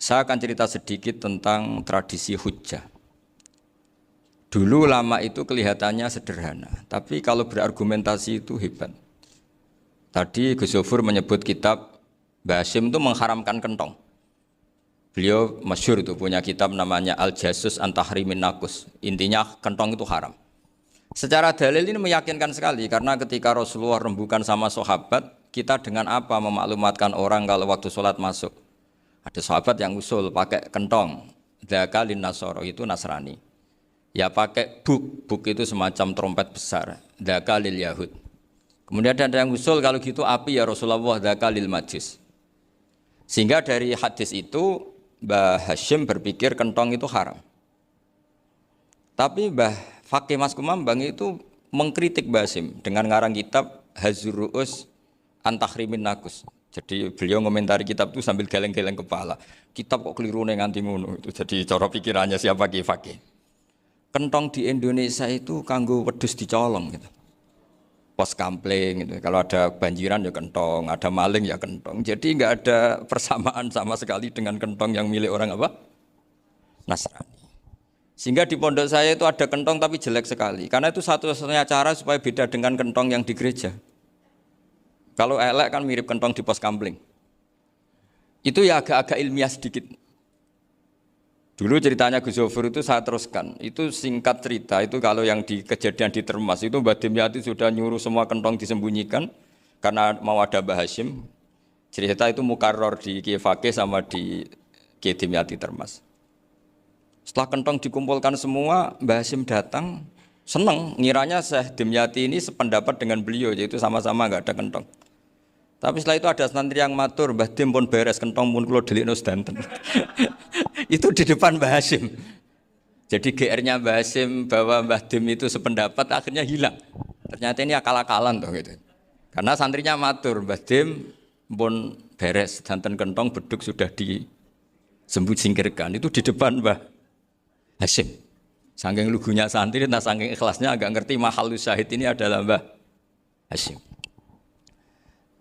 Saya akan cerita sedikit tentang tradisi hujjah. Dulu ulama itu kelihatannya sederhana, tapi kalau berargumentasi itu hebat. Tadi Gus Zofur menyebut kitab Mbah Hasyim itu mengharamkan kentong. Beliau masyhur itu punya kitab namanya Al-Jasus an Tahrimin Nakus. Intinya kentong itu haram. Secara dalil ini meyakinkan sekali karena ketika Rasulullah rembukan sama sahabat, kita dengan apa memaklumatkan orang kalau waktu sholat masuk? Ada sahabat yang usul pakai kentong, dzakalin nasoro itu Nasrani. Ya pakai buk itu semacam trompet besar, dzakalil Yahud. Kemudian ada yang usul kalau gitu api ya Rasulullah, dzakalil Majus. Sehingga dari hadis itu Mbah Hasyim berpikir kentong itu haram. Tapi Mbah Fakih Mas Kumambang itu mengkritik Mbah Hasyim dengan ngarang kitab Hazur Ru'us an Tahrimin Nakus. Jadi beliau ngomentari kitab itu sambil geleng-geleng kepala. Kitab kok keliru nganti ngono itu. Jadi cara pikirannya siapa Ki Fakih. Kentong di Indonesia itu kanggo wedhus dicolong gitu. Pos kampling gitu. Kalau ada banjiran ya kentong, ada maling ya kentong. Jadi enggak ada persamaan sama sekali dengan kentong yang milik orang apa? Nasrani. Sehingga di pondok saya itu ada kentong tapi jelek sekali. Karena itu satu-satunya cara supaya beda dengan kentong yang di gereja. Kalau elek kan mirip kentong di pos kampling. Itu ya agak-agak ilmiah sedikit. Dulu ceritanya Gus Zofur itu saya teruskan. Itu singkat cerita, itu kalau yang di kejadian di Termas itu Mbah Dimyati sudah nyuruh semua kentong disembunyikan karena mau ada Mbah Hasyim. Cerita itu mukarrar di Kiai Fakih sama di Kiai Dimyati Termas. Setelah kentong dikumpulkan semua, Mbah Hasyim datang, senang, ngiranya Syekh Dimyati ini sependapat dengan beliau, yaitu sama-sama enggak ada kentong. Tapi setelah itu ada santri yang matur, Mbah Dim pun beres kentong pun kula delikno sedanten. Itu di depan Mbah Hasyim. Jadi GR-nya Mbah Hasyim bahwa Mbah Dim itu sependapat akhirnya hilang. Ternyata ini akal-akalan toh gitu. Karena santrinya matur, Mbah Dim pun beres sedanten kentong beduk sudah disingkirkan. Itu di depan Mbah Hasyim. Saking lugunya santri, nah saking ikhlasnya agak ngerti mahalus syahid ini adalah Mbah Hasyim.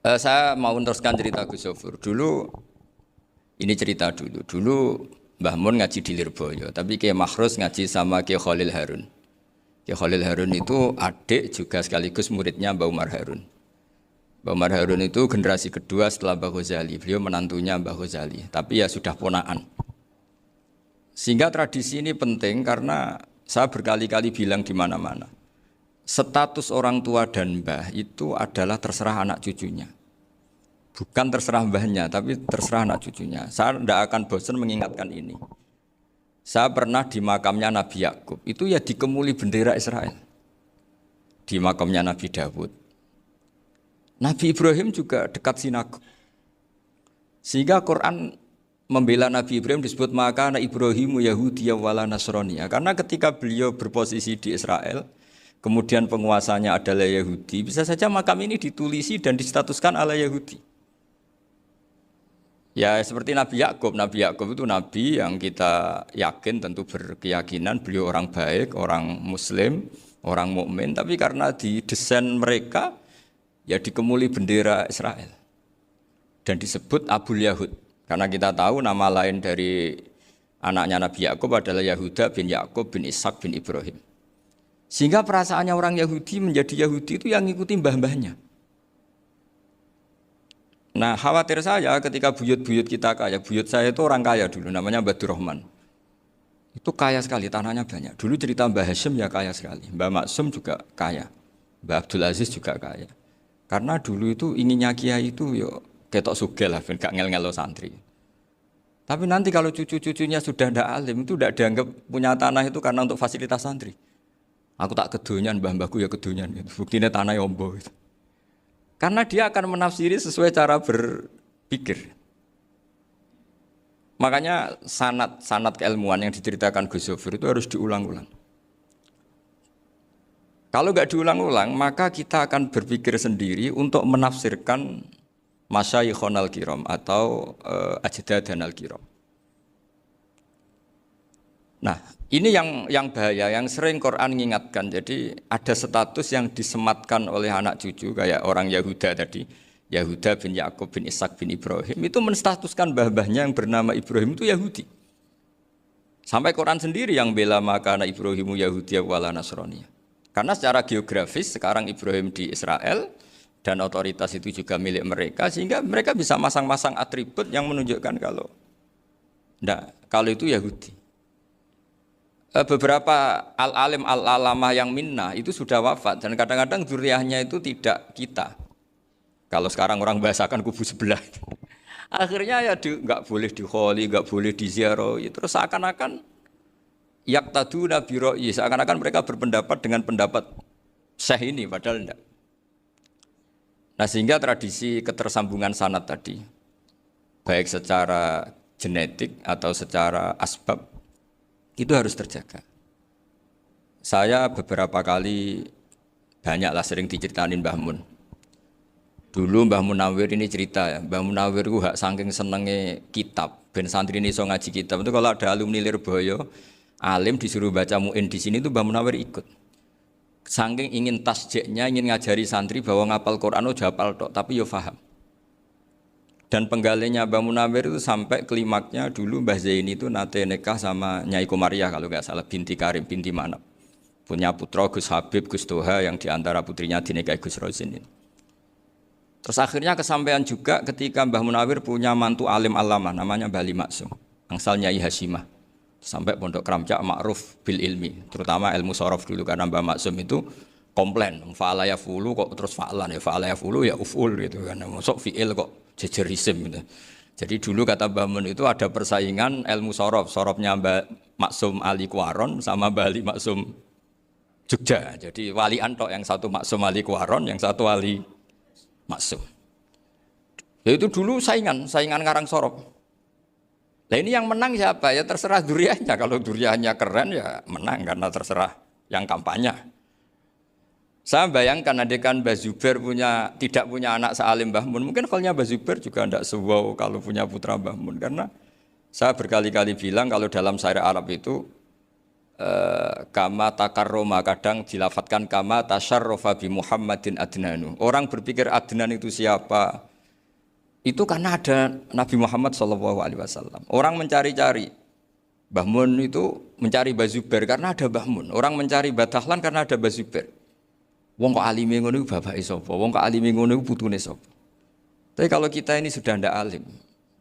Saya mau meneruskan cerita Gus Zofur. Dulu, ini cerita dulu. Dulu Mbah Mun ngaji di Lirboyo, tapi Kiai Makhrus ngaji sama Kiai Khalil Harun. Kiai Khalil Harun itu adik juga sekaligus muridnya Mbah Umar Harun. Mbah Umar Harun itu generasi kedua setelah Mbah Ghazali. Beliau menantunya Mbah Ghazali, tapi ya sudah ponaan. Sehingga tradisi ini penting karena saya berkali-kali bilang di mana-mana. Status orang tua dan mbah itu adalah terserah anak cucunya. Bukan terserah mbahnya, tapi terserah anak cucunya. Saya tidak akan bosan mengingatkan ini. Saya pernah di makamnya Nabi Yakub, itu ya dikemuli bendera Israel. Di makamnya Nabi Dawud. Nabi Ibrahim juga dekat sinagog. Sehingga Quran membela Nabi Ibrahim disebut maka anak Ibrahimu Yahudiyya wala Nasraniyya. Karena ketika beliau berposisi di Israel, kemudian penguasanya adalah Yahudi, bisa saja makam ini ditulisi dan distatuskan ala Yahudi. Ya seperti Nabi Yakub. Nabi Yakub itu nabi yang kita yakin tentu berkeyakinan beliau orang baik, orang muslim, orang mukmin, tapi karena di desain mereka ya dikemuli bendera Israel. Dan disebut Abul Yahud. Karena kita tahu nama lain dari anaknya Nabi Yakub adalah Yahuda bin Yakub bin Ishak bin Ibrahim. Sehingga perasaannya orang Yahudi menjadi Yahudi itu yang ngikuti mbah-mbahnya. Nah khawatir saya ketika buyut-buyut kita kaya, buyut saya itu orang kaya dulu, namanya Mbah Durrahman. Itu kaya sekali, tanahnya banyak. Dulu cerita Mbah Hasyim ya kaya sekali, Mbah Maksum juga kaya, Mbah Abdul Aziz juga kaya. Karena dulu itu inginnya kiai itu yo ketok sugih lah, gak ngel-ngelo santri. Tapi nanti kalau cucu-cucunya sudah ndak alim, itu ndak dianggap punya tanah itu karena untuk fasilitas santri. Aku tak kedonyan, mbah-mbahku ya kedonyan. Buktinya tanah yombo. Karena dia akan menafsiri sesuai cara berpikir. Makanya sanad keilmuan yang diceritakan Gus Zofur itu harus diulang-ulang. Kalau nggak diulang-ulang, maka kita akan berpikir sendiri untuk menafsirkan masyayikhon al-kiram atau ajdadan al-kiram. Nah, ini yang bahaya, yang sering Quran mengingatkan. Jadi ada status yang disematkan oleh anak cucu kayak orang Yahuda tadi, Yahuda bin Yakub bin Ishak bin Ibrahim itu menstatuskan mbah-mbahnya yang bernama Ibrahim itu Yahudi. Sampai Quran sendiri yang bela makana Ibrahimu Yahudi wala Nasrani. Karena secara geografis sekarang Ibrahim di Israel dan otoritas itu juga milik mereka sehingga mereka bisa masang-masang atribut yang menunjukkan kalau itu Yahudi. Beberapa al-alim al-alamah yang minnah itu sudah wafat dan kadang-kadang dzurriyyahnya itu tidak kita. Kalau sekarang orang bahasakan kubu sebelah. Akhirnya ya nggak boleh dikholi, nggak boleh diziarahi. Terus seakan-akan yaqtaduna bi ra'yi, seakan-akan mereka berpendapat dengan pendapat syekh ini padahal enggak. Nah, sehingga tradisi ketersambungan sanad tadi baik secara genetik atau secara asbab itu harus terjaga. Saya beberapa kali banyaklah sering diceritain Mbah Mun. Dulu Mbah Munawir ini cerita ya, Mbah Munawir itu saking senenge kitab, ben santri ini so ngaji kitab. Itu kalau ada alumni Lirboyo, alim disuruh baca muin di sini itu Mbah Munawir ikut. Saking ingin tasjiknya, ingin ngajari santri bahwa ngapal Quran udah hafal tok, tapi yo paham. Dan penggalinya Mbah Munawir itu sampai klimaknya dulu Mbah Zaini itu nate nikah sama Nyai Komariah kalau nggak salah binti Karim, binti Manap. Punya putra Gus Habib, Gus Toha yang diantara putrinya dinikahi Gus Rozin ini. Terus akhirnya kesampaian juga ketika Mbah Munawir punya mantu alim alama namanya Mbah Ali Maksum, angsal Nyai Hasyimah. Sampai pondok Kramcak makruf bil ilmi, terutama ilmu sorof dulu karena Mbah Maksum itu komplain, fa'ala ya fulu kok terus fa'lan ya fa'ala ya fulu ya uf'ul gitu kan. Masuk fi'il kok jejer isim gitu. Jadi dulu kata Mbah Mun itu ada persaingan ilmu sorof, sorofnya Mbah Maksum Ali Kuaron sama Mbah Ali Maksum Jogja. Jadi wali antok yang satu Maksum Ali Kuaron, yang satu Ali Maksum. Ya itu dulu saingan ngarang sorof. Nah ini yang menang siapa? Ya terserah duriannya. Kalau duriannya keren ya menang karena terserah yang kampanye. Saya bayangkan adekan Mbah Zubair tidak punya anak sealim Mbah Mun, mungkin kalau Mbah Zubair juga tidak sewow kalau punya putra Mbah Mun. Karena saya berkali-kali bilang kalau dalam syair Arab itu kama takarroma, kadang dilafatkan kama tasyarrofa bi Muhammadin adnanu. Orang berpikir Adnan itu siapa? Itu karena ada Nabi Muhammad SAW. Orang mencari-cari Mbah Mun itu mencari Mbah Zubair karena ada Mbah Mun. Orang mencari Mbah Dahlan karena ada Mbah Zubair. Wong kok alime ngono iku bapake sapa? Wong kok alime ngono iku putune sapa? Tapi kalau kita ini sudah ndak alim,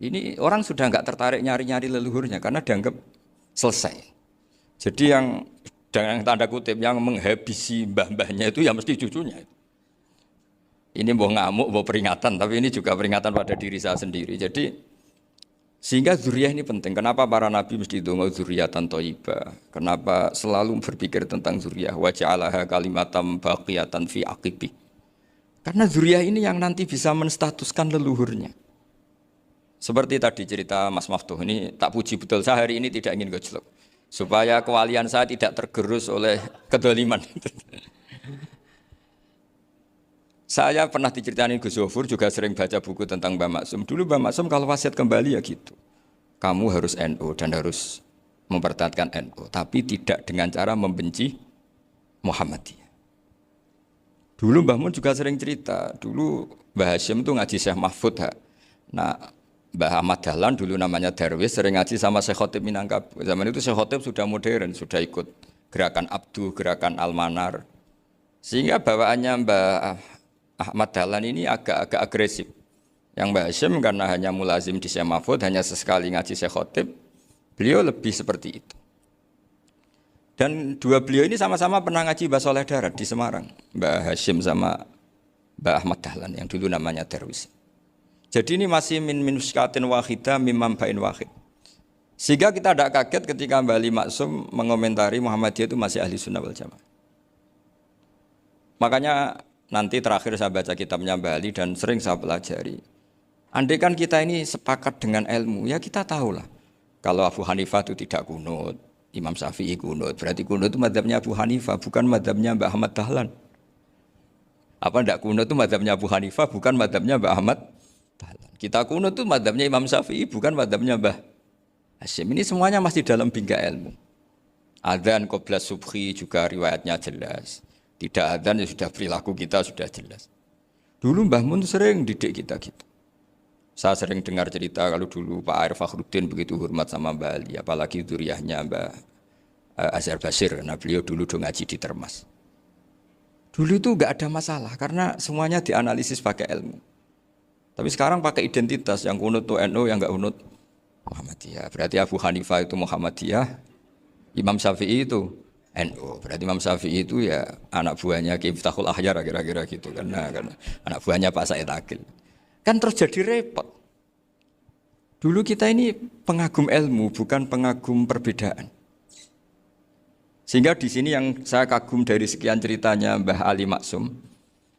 ini orang sudah enggak tertarik nyari-nyari leluhurnya karena dianggap selesai. Jadi yang dengan tanda kutip yang menghabisi mbah-mbahnya itu ya mesti cucunya. Ini mau ngamuk, mau peringatan, tapi ini juga peringatan pada diri saya sendiri. Jadi sehingga dzurriyyah ini penting. Kenapa para nabi mesti donga dzurriyyatan thayyibah? Kenapa selalu berpikir tentang dzurriyyah? Wa ja'alaha kalimatam baqiyatan fi aqibi. Karena dzurriyyah ini yang nanti bisa menstatuskan leluhurnya. Seperti tadi cerita Mas Maftuh, ini tak puji betul, saya hari ini tidak ingin gojlok. Supaya kewalian saya tidak tergerus oleh kedoliman. Saya pernah diceritain Gus Zofur, juga sering baca buku tentang Mbah Maksum. Dulu Mbah Maksum kalau wasiat kembali ya gitu. Kamu harus NU dan harus mempertahankan NU. Tapi tidak dengan cara membenci Muhammadiyah. Dulu Mbah Mun juga sering cerita. Dulu Mbah Hashim itu ngaji Syekh Mahfud. Nah, Mbah Ahmad Dahlan dulu namanya Darwis sering ngaji sama Syekh Khotib Minangkabau. Zaman itu Syekh Khotib sudah modern, sudah ikut gerakan Abdu, gerakan Almanar. Sehingga bawaannya Mbah Ahmad Dahlan ini agak agresif. Yang Mbah Hashim karena hanya mulazim di Syekh Mahfud, hanya sesekali ngaji Syekh Khotib, beliau lebih seperti itu. Dan dua beliau ini sama-sama pernah ngaji Mbah Soleh Darat di Semarang. Mbah Hashim sama Mbah Ahmad Dahlan yang dulu namanya Darwis. Jadi ini masih min muskatin wahidah mimam bain wahid. Sehingga kita tidak kaget ketika Mbah Ali Maksum mengomentari Muhammadiyah itu masih ahli sunnah wal jamaah. Makanya nanti terakhir saya baca kitabnya Mbah Ali dan sering saya pelajari. Andai kan kita ini sepakat dengan ilmu, ya kita tahulah. Kalau Abu Hanifah itu tidak kunut, Imam Syafi'i kunut, berarti kunut itu mazhabnya Abu Hanifah, bukan mazhabnya Mbah Ahmad Dahlan. Apa tidak kunut itu mazhabnya Abu Hanifah, bukan mazhabnya Mbah Ahmad Dahlan. Kita kunut itu mazhabnya Imam Syafi'i, bukan mazhabnya Mbah Hashim. Ini semuanya masih dalam bingkai ilmu. Adzan qabla subhi juga riwayatnya jelas. Tidak adzan ya sudah perilaku kita sudah jelas. Dulu Mbah Mun sering didik kita gitu. Saya sering dengar cerita kalau dulu Pak Arif Fakhruddin begitu hormat sama Mbah Ali, apalagi duriahnya Mbah Azhar Basir, karena beliau dulu do ngaji di Termas. Dulu itu enggak ada masalah karena semuanya dianalisis pakai ilmu. Tapi sekarang pakai identitas, yang kunut tuh NU, yang enggak kunut Muhammadiyah. Berarti Abu Hanifah itu Muhammadiyah, Imam Syafi'i itu NU. Berarti Imam Syafi'i itu ya anak buahnya Ki Miftahul Ahyar kira-kira gitu karena anak buahnya Pak Said Akil. Kan terus jadi repot. Dulu kita ini pengagum ilmu, bukan pengagum perbedaan. Sehingga di sini yang saya kagum dari sekian ceritanya Mbah Ali Maksum,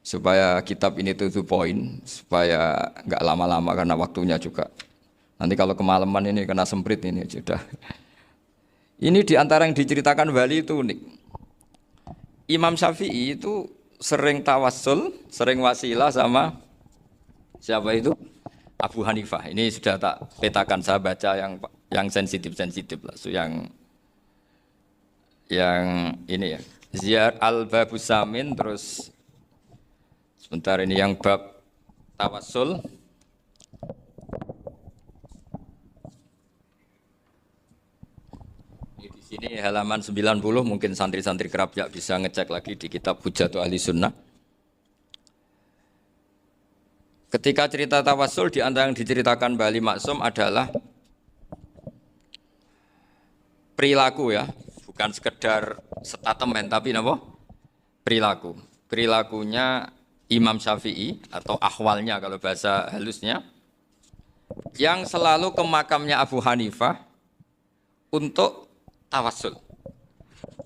supaya kitab ini to the point, supaya nggak lama-lama karena waktunya juga. Nanti kalau kemalaman ini kena semprit ini sudah. Ini diantara yang diceritakan Bali itu unik. Imam Syafi'i itu sering tawassul, sering wasilah sama siapa itu? Abu Hanifah. Ini sudah tak petakan, saya baca yang sensitif lah, so yang ini ya. Ziyar al-Babus Samin, terus sebentar ini yang bab tawassul. Ini halaman 90, mungkin santri-santri kerapyak bisa ngecek lagi di kitab Hujatul Ahli Sunnah. Ketika cerita tawassul, di antara yang diceritakan Mbah Ali Maksum adalah perilaku ya, bukan sekedar statement, tapi apa? Perilaku. Perilakunya Imam Syafi'i atau ahwalnya kalau bahasa halusnya, yang selalu ke makamnya Abu Hanifah untuk tawassul.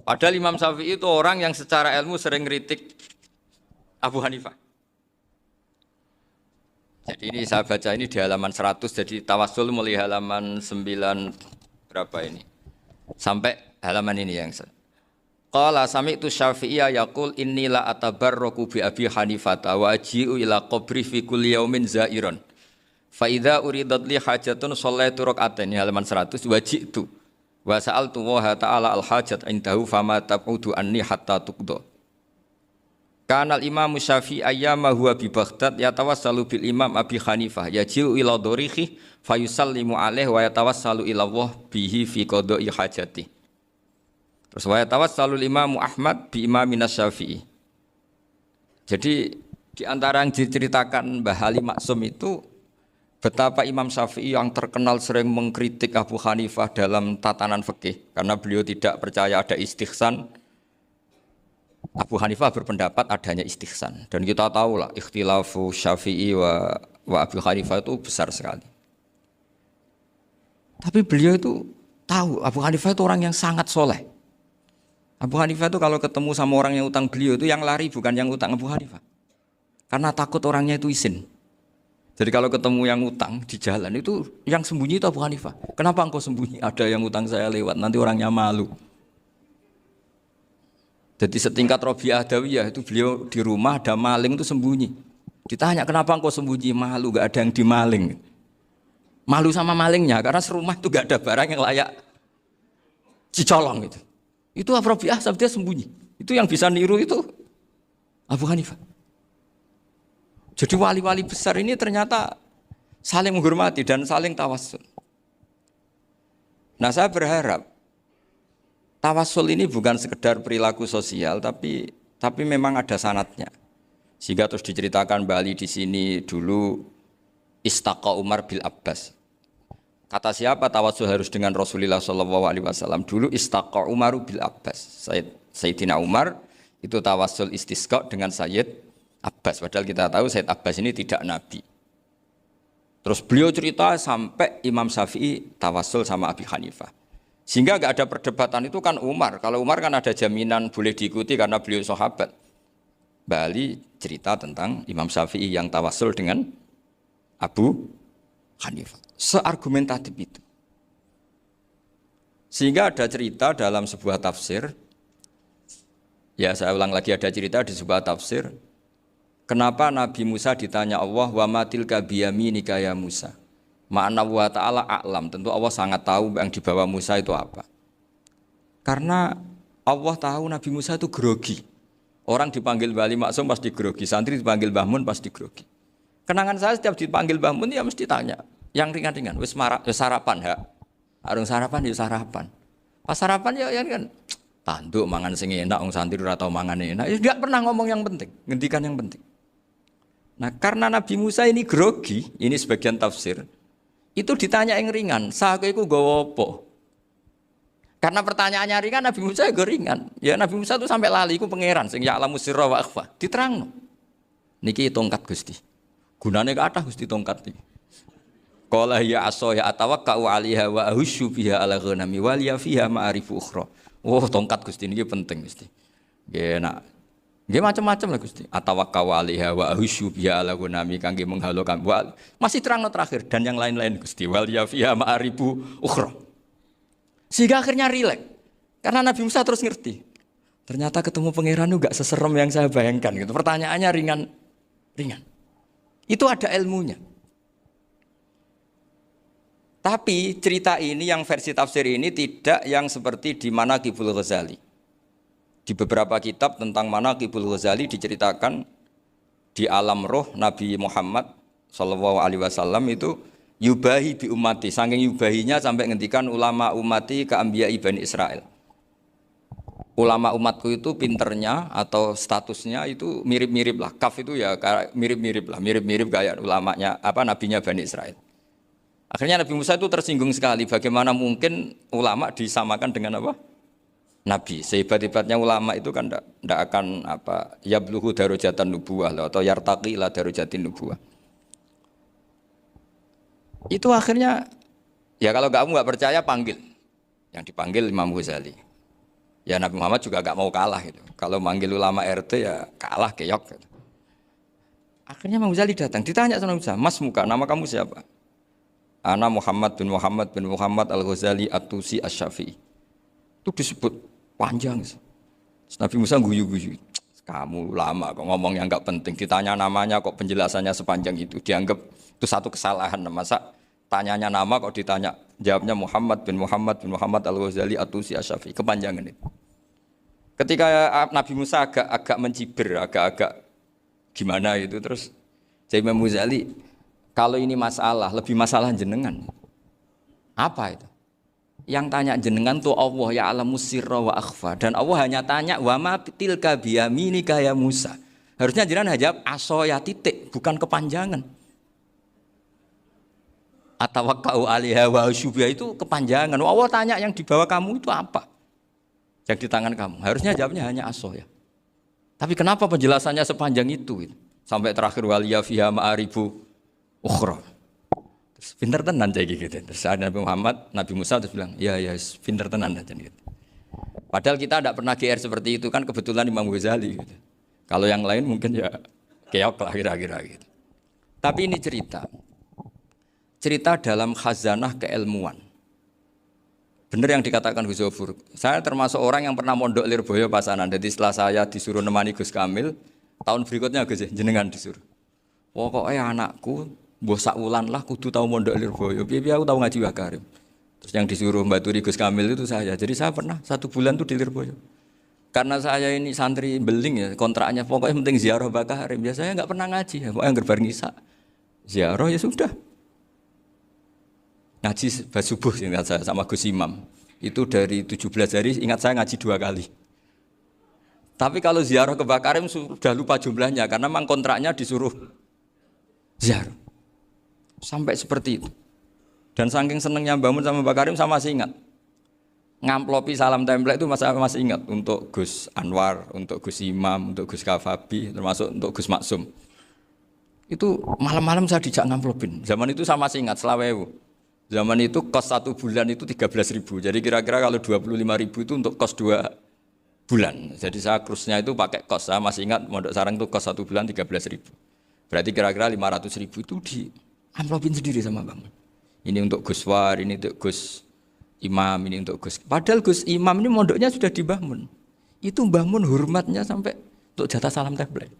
Padahal Imam Syafi'i itu orang yang secara ilmu sering kritik Abu Hanifah. Jadi ini saya baca ini di halaman 100, jadi tawassul mulai halaman 9 berapa ini? Sampai halaman ini yang Qala sami'tu Syafi'iyya yaqul inni la atabarraku bi Abi Hanifah wa aji'u ila qabri fi kulli yaumin za'iran. Fa idza uridat li hajatun shallaitu rak'atain, halaman 100, waji'tu wa sa'altu wa ta'ala al-hajat indahu fama tab'udu anni hatta tuqda. Kana al-Imam Syafi'i ayyama huwa bi Baghdad yatawassalu bil Imam Abi Hanifah yaji'u ila dorihi fayusallimu alaihi wa yatawassalu ila Allah bihi fi qada'i hajati. Terus wa yatawassalu al-Imam Ahmad bi Imamina Syafi'i. Jadi di antara yang diceritakan Mbah Ali Maksum itu betapa Imam Syafi'i yang terkenal sering mengkritik Abu Hanifah dalam tatanan fikih karena beliau tidak percaya ada istihsan. Abu Hanifah berpendapat adanya istihsan, dan kita tahu lah ikhtilafu Syafi'i wa Abu Hanifah itu besar sekali. Tapi beliau itu tahu Abu Hanifah itu orang yang sangat soleh. Abu Hanifah itu kalau ketemu sama orang yang utang beliau itu yang lari bukan yang utang Abu Hanifah, karena takut orangnya itu izin. Jadi kalau ketemu yang utang di jalan itu yang sembunyi itu Abu Hanifah. Kenapa engkau sembunyi? Ada yang utang saya lewat, nanti orangnya malu. Jadi setingkat Robi'ah Adawiyah itu beliau di rumah ada maling itu sembunyi. Ditanya kenapa engkau sembunyi? Malu, gak ada yang dimaling. Malu sama malingnya karena serumah itu gak ada barang yang layak dicolong itu. Itu Robi'ah sabda sembunyi. Itu yang bisa niru itu Abu Hanifah. Jadi wali-wali besar ini ternyata saling menghormati dan saling tawassul. Nah, saya berharap tawassul ini bukan sekedar perilaku sosial, tapi memang ada sanadnya. Sehingga terus diceritakan Bali di sini dulu istaqa Umar bil Abbas. Kata siapa tawassul harus dengan Rasulullah SAW? Dulu istaqa Umar bil Abbas. Sayyidina Umar itu tawassul istisqa dengan Sayyid Abbas, padahal kita tahu Said Abbas ini tidak nabi. Terus beliau cerita sampai Imam Syafi'i tawassul sama Abi Hanifah. Sehingga enggak ada perdebatan, itu kan Umar. Kalau Umar kan ada jaminan boleh diikuti karena beliau sahabat. Bali cerita tentang Imam Syafi'i yang tawassul dengan Abu Hanifah. Seargumentatif itu. Sehingga ada cerita dalam sebuah tafsir. Ya, saya ulang lagi, ada cerita di sebuah tafsir. Kenapa Nabi Musa ditanya Allah, wa matilka biyaminika ya Musa? Ma'ana wa ta'ala a'lam. Tentu Allah sangat tahu yang dibawa Musa itu apa. Karena Allah tahu Nabi Musa itu grogi. Orang dipanggil Wali Maksum pasti grogi, santri dipanggil Mbah Mun pasti grogi. Kenangan saya setiap dipanggil Mbah Mun ya mesti tanya, yang ringan-ringan, wis sarapan ha. Arung sarapan ya sarapan. Pas sarapan ya kan tanduk mangan sing enak wong santri ora tau mangan enak. Ya enggak pernah ngomong yang penting, ngendikan yang penting. Nah, karena Nabi Musa ini grogi, ini sebagian tafsir. Itu ditanya yang ringan, "Sakowe iku nggawa apa?" Karena pertanyaannya ringan, Nabi Musa juga ringan. Ya Nabi Musa itu sampai lali, iku pangeran sing ya'lamu sirra wa akhfa. Diterangno. Niki tongkat Gusti. Gunane kathah Gusti tongkat iki. Qala ya asaya atawakkau 'alaiha wa ahusyu biha 'ala ghanami wal ya fiha ma'arifu ukhra. Oh, tongkat Gusti niki penting Gusti. Nggih nak. Nggih macam-macam lah Gusti. Atawakkau 'alaiha wa ahusyu biha 'ala ghanami kangge menghalo kambal. Masih terangno terakhir dan yang lain-lain Gusti. Wal ya fiha ma'arifu ukhra. Sehingga akhirnya rileks. Karena Nabi Musa terus ngerti. Ternyata ketemu pangeran itu gak seserem yang saya bayangkan gitu. Pertanyaannya ringan. Itu ada ilmunya. Tapi cerita ini yang versi tafsir ini tidak yang seperti di Manaqibul Ghazali. Di beberapa kitab tentang Manaqibul Ghazali diceritakan di alam roh Nabi Muhammad SAW itu yubahi bi ummati, saking yubahinya sampai ngendikan ulama ummati ka anbiya Bani Israel. Ulama umatku itu pinternya atau statusnya itu mirip-mirip lah. Kaf itu ya mirip-mirip lah, mirip-mirip kayak ulamanya nabinya Bani Israel. Akhirnya Nabi Musa itu tersinggung sekali. Bagaimana mungkin ulama disamakan dengan apa? Nabi. Sehebat-hebatnya ulama itu kan tidak akan yabluhu darajatan nubuwah atau yartaqi ila darajatin nubuwah. Itu akhirnya ya kalau kamu nggak percaya panggil. Yang dipanggil Imam Ghazali. Ya Nabi Muhammad juga nggak mau kalah gitu. Kalau manggil ulama RT ya kalah keok. Gitu. Akhirnya Imam Ghazali datang. Ditanya sama Musa, "Mas Muka, nama kamu siapa?" Ana Muhammad bin Muhammad Al-Ghazali At-Tusi Asy-Syafi'i. Itu disebut panjang. Nabi Musa guyu-guyu. Kamu lama kok ngomong yang enggak penting. Ditanya namanya kok penjelasannya sepanjang itu. Dianggap itu satu kesalahan. Masa tanyanya nama kok ditanya. Jawabnya Muhammad bin Muhammad Al-Ghazali At-Tusi Asy-Syafi'i. Kepanjangan itu. Ketika Nabi Musa agak mencibir, agak gimana itu. Terus Imam Ghazali, kalau ini masalah, lebih masalah jenengan. Apa itu? Yang tanya jenengan tuh Allah ya'lamu sirra wa akhfa. Dan Allah hanya tanya wa ma tilka biyaminika ya Musa. Harusnya jenengan jawab asoya titik, bukan kepanjangan. Atawakkau 'alaiha wa syubha itu kepanjangan. Allah tanya yang di bawah kamu itu apa? Yang di tangan kamu. Harusnya jawabnya hanya asoya. Tapi kenapa penjelasannya sepanjang itu? Sampai terakhir waliya fiha ma'arifu ukhra. Terus pinter tenan kayak gitu. Terus ada Nabi Musa terus bilang, ya pinter tenan aja gitu. Padahal kita tidak pernah GR seperti itu kan kebetulan Imam Ghazali gitu. Kalau yang lain mungkin ya keok lah kira-kira gitu. Tapi ini cerita dalam khazanah keilmuan. Benar yang dikatakan Gus Zofur. Saya termasuk orang yang pernah mondok Lirboyo Pasanan. Jadi setelah saya disuruh nemani Gus Kamil, tahun berikutnya Gus jenengan disuruh. Pokoknya anakku mbah sak wulan lah kudu tahu mondok Lirboyo. Piye aku tahu ngaji Wakarim. Terus yang disuruh mbaturi Gus Kamil itu saya. Jadi saya pernah 1 bulan tuh di Lirboyo. Karena saya ini santri beling ya, kontraknya pokoknya penting ziarah Bakarim. Ya saya enggak pernah ngaji ya, pokoknya gerbar ngisa. Ziarah ya sudah. Ngaji subuh ingat saya sama Gus Imam. Itu dari 17 hari ingat saya ngaji 2 kali. Tapi kalau ziarah ke Bakarim sudah lupa jumlahnya karena memang kontraknya disuruh ziarah. Sampai seperti itu. Dan saking senengnya bangun sama Mbak Karim saya masih ingat. Ngamplopi salam template itu masih ingat untuk Gus Anwar, untuk Gus Imam, untuk Gus Kafabi, termasuk untuk Gus Maksum. Itu malam-malam saya dijak ngamplopin. Zaman itu saya masih ingat selawewu. Zaman itu kos 1 bulan itu 13.000. Jadi kira-kira kalau 25.000 itu untuk kos 2 bulan. Jadi saya krusnya itu pakai kos. Saya masih ingat Mondok Sarang itu kos 1 bulan 13.000. Berarti kira-kira 500.000 itu di amplopin sendiri sama Bang. Ini untuk Gus War, ini untuk Gus Imam, ini untuk Gus. Padahal Gus Imam ini mondoknya sudah di Mbah Mun. Itu Mbah Mun hormatnya sampai untuk jatah salam template.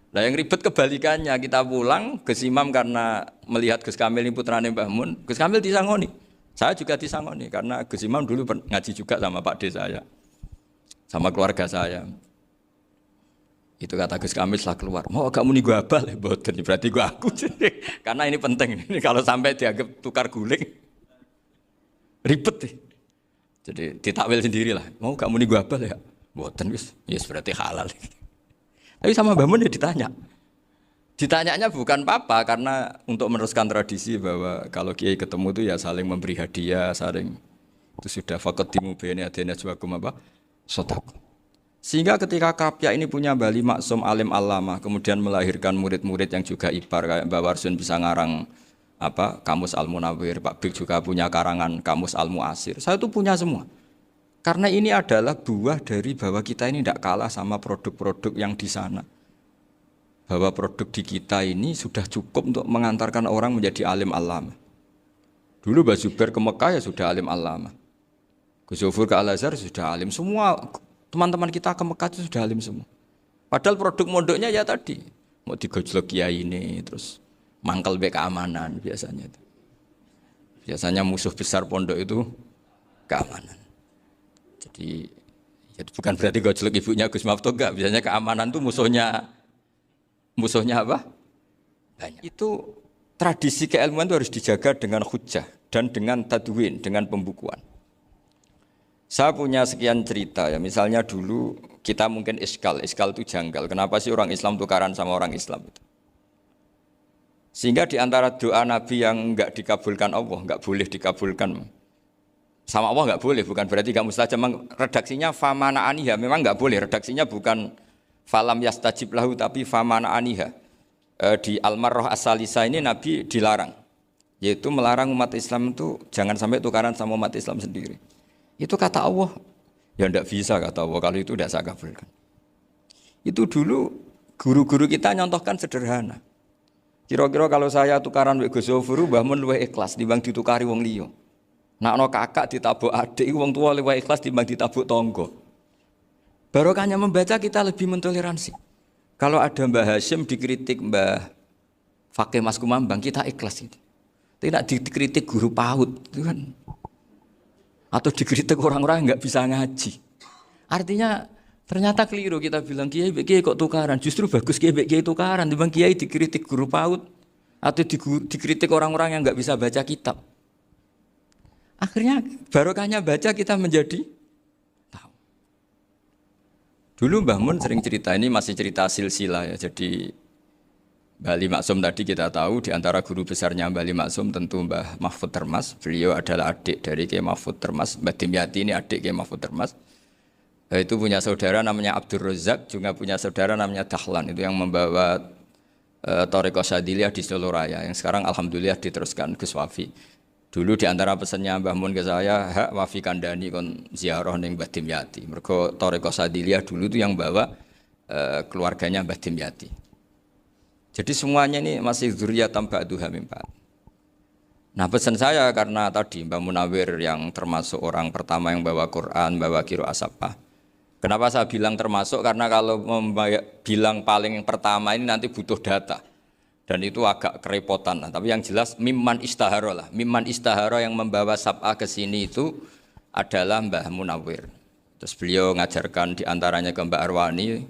Nah yang ribet kebalikannya, kita pulang Gus Imam karena melihat Gus Kamil ini putrane Mbah Mun, Gus Kamil disangoni. Saya juga disangoni karena Gus Imam dulu ngaji juga sama Pak D saya. Sama keluarga saya. Itu kata Gus Kamil setelah keluar, mau agak muni gua abal, boten berarti gua aku. Karena ini penting. Ini kalau sampai dianggap tukar guling, ribet deh. Jadi ditakwil sendiri lah. Mau gak muni gua abal ya, boten wis, yes berarti halal. Tapi sama Mbah Mun ya ditanya. Ditanyanya bukan apa karena untuk meneruskan tradisi bahwa kalau kiai ketemu itu ya saling memberi hadiah, saling itu sudah faqaddimu baina adena juwakum apa? Sedekah. Sehingga ketika Krapyak ini punya Bali Maksum alim alama, kemudian melahirkan murid-murid yang juga ibar kayak Mbak Warsun bisa ngarang apa Kamus Al-Munawwir, Pak Bik juga punya karangan Kamus Al-Mu'asir. Saya itu punya semua. Karena ini adalah buah dari bahwa kita ini tidak kalah sama produk-produk yang di sana. Bahwa produk di kita ini sudah cukup untuk mengantarkan orang menjadi alim alama. Dulu Mbak Zubair ke Mekah ya sudah alim alama. Gus Zufur ke Al-Azhar sudah alim semua. Teman-teman kita ke Mekah itu sudah alim semua. Padahal produk mondoknya ya tadi. Mau digojlok kiai ini, terus mangkel be keamanan biasanya itu. Biasanya musuh besar pondok itu keamanan. Jadi ya bukan berarti gojlok ibunya Gus Maftuh enggak. Biasanya keamanan itu musuhnya apa? Banyak. Itu tradisi keilmuan itu harus dijaga dengan hujjah dan dengan tadwin, dengan pembukuan. Saya punya sekian cerita ya, misalnya dulu kita mungkin iskal itu janggal. Kenapa sih orang Islam tukaran sama orang Islam itu? Sehingga di antara doa Nabi yang enggak dikabulkan Allah, enggak boleh dikabulkan sama Allah enggak boleh, bukan berarti enggak mustajab. Redaksinya famana aniha, memang enggak boleh. Redaksinya bukan falam yastajib lahu tapi famana aniha. Di Al-Marrah As-Salisa ini Nabi dilarang, yaitu melarang umat Islam itu jangan sampai tukaran sama umat Islam sendiri. Itu kata Allah, ya tidak bisa kata Allah, kalau itu tidak saya kabulkan. Itu dulu guru-guru kita nyontohkan sederhana. Kira-kira kalau saya tukaran wek Gus Zofuru, Mbah Mun luwih ikhlas timbang ditukari wong liya. Nak ana kakak ditabuk adik, wong tua luwih ikhlas timbang ditabuk tangga. Barokahnya membaca kita lebih mentoleransi. Kalau ada Mbah Hashim dikritik Mbah Fakih Mas Kumambang, kita ikhlas itu. Tidak dikritik guru PAUD, itu kan. Atau dikritik orang-orang yang nggak bisa ngaji. Artinya ternyata keliru kita bilang kiai kok tukaran. Justru bagus kiai tukaran. Dibanding kiai dikritik guru PAUD atau dikritik orang-orang yang nggak bisa baca kitab. Akhirnya barokahnya baca kita menjadi tahu. Dulu Mbah Mun sering cerita, ini masih cerita silsilah ya. Jadi Bali Maksum tadi kita tahu di antara guru besarnya Bali Maksum tentu Mbah Mahfud Termas. Beliau adalah adik dari Kiai Mahfud Termas. Mbah Dimyati ini adik Kiai Mahfud Termas. Itu punya saudara namanya Abdur Razak, juga punya saudara namanya Dahlan. Itu yang membawa Thariqah Syadziliyah di Solo Raya yang sekarang alhamdulillah diteruskan Gus Wafi. Dulu di antara pesannya Mbah Mun ke saya, hak Wafi kandani kon ziarah ning Mbah Dimyati. Mergo Thariqah Syadziliyah dulu itu yang bawa keluarganya Mbah Dimyati. Jadi semuanya ini masih dzurriyyatan ba'duha min ba'd. Nah pesan saya karena tadi Mbah Munawwir yang termasuk orang pertama yang bawa Quran, bawa qiraah sabah. Kenapa saya bilang termasuk? Karena kalau bilang paling pertama ini nanti butuh data. Dan itu agak kerepotan. Nah, tapi yang jelas mimman istahara lah. Mimman istahara yang membawa sabah ke sini itu adalah Mbah Munawwir. Terus beliau ngajarkan diantaranya ke Mbak Arwani,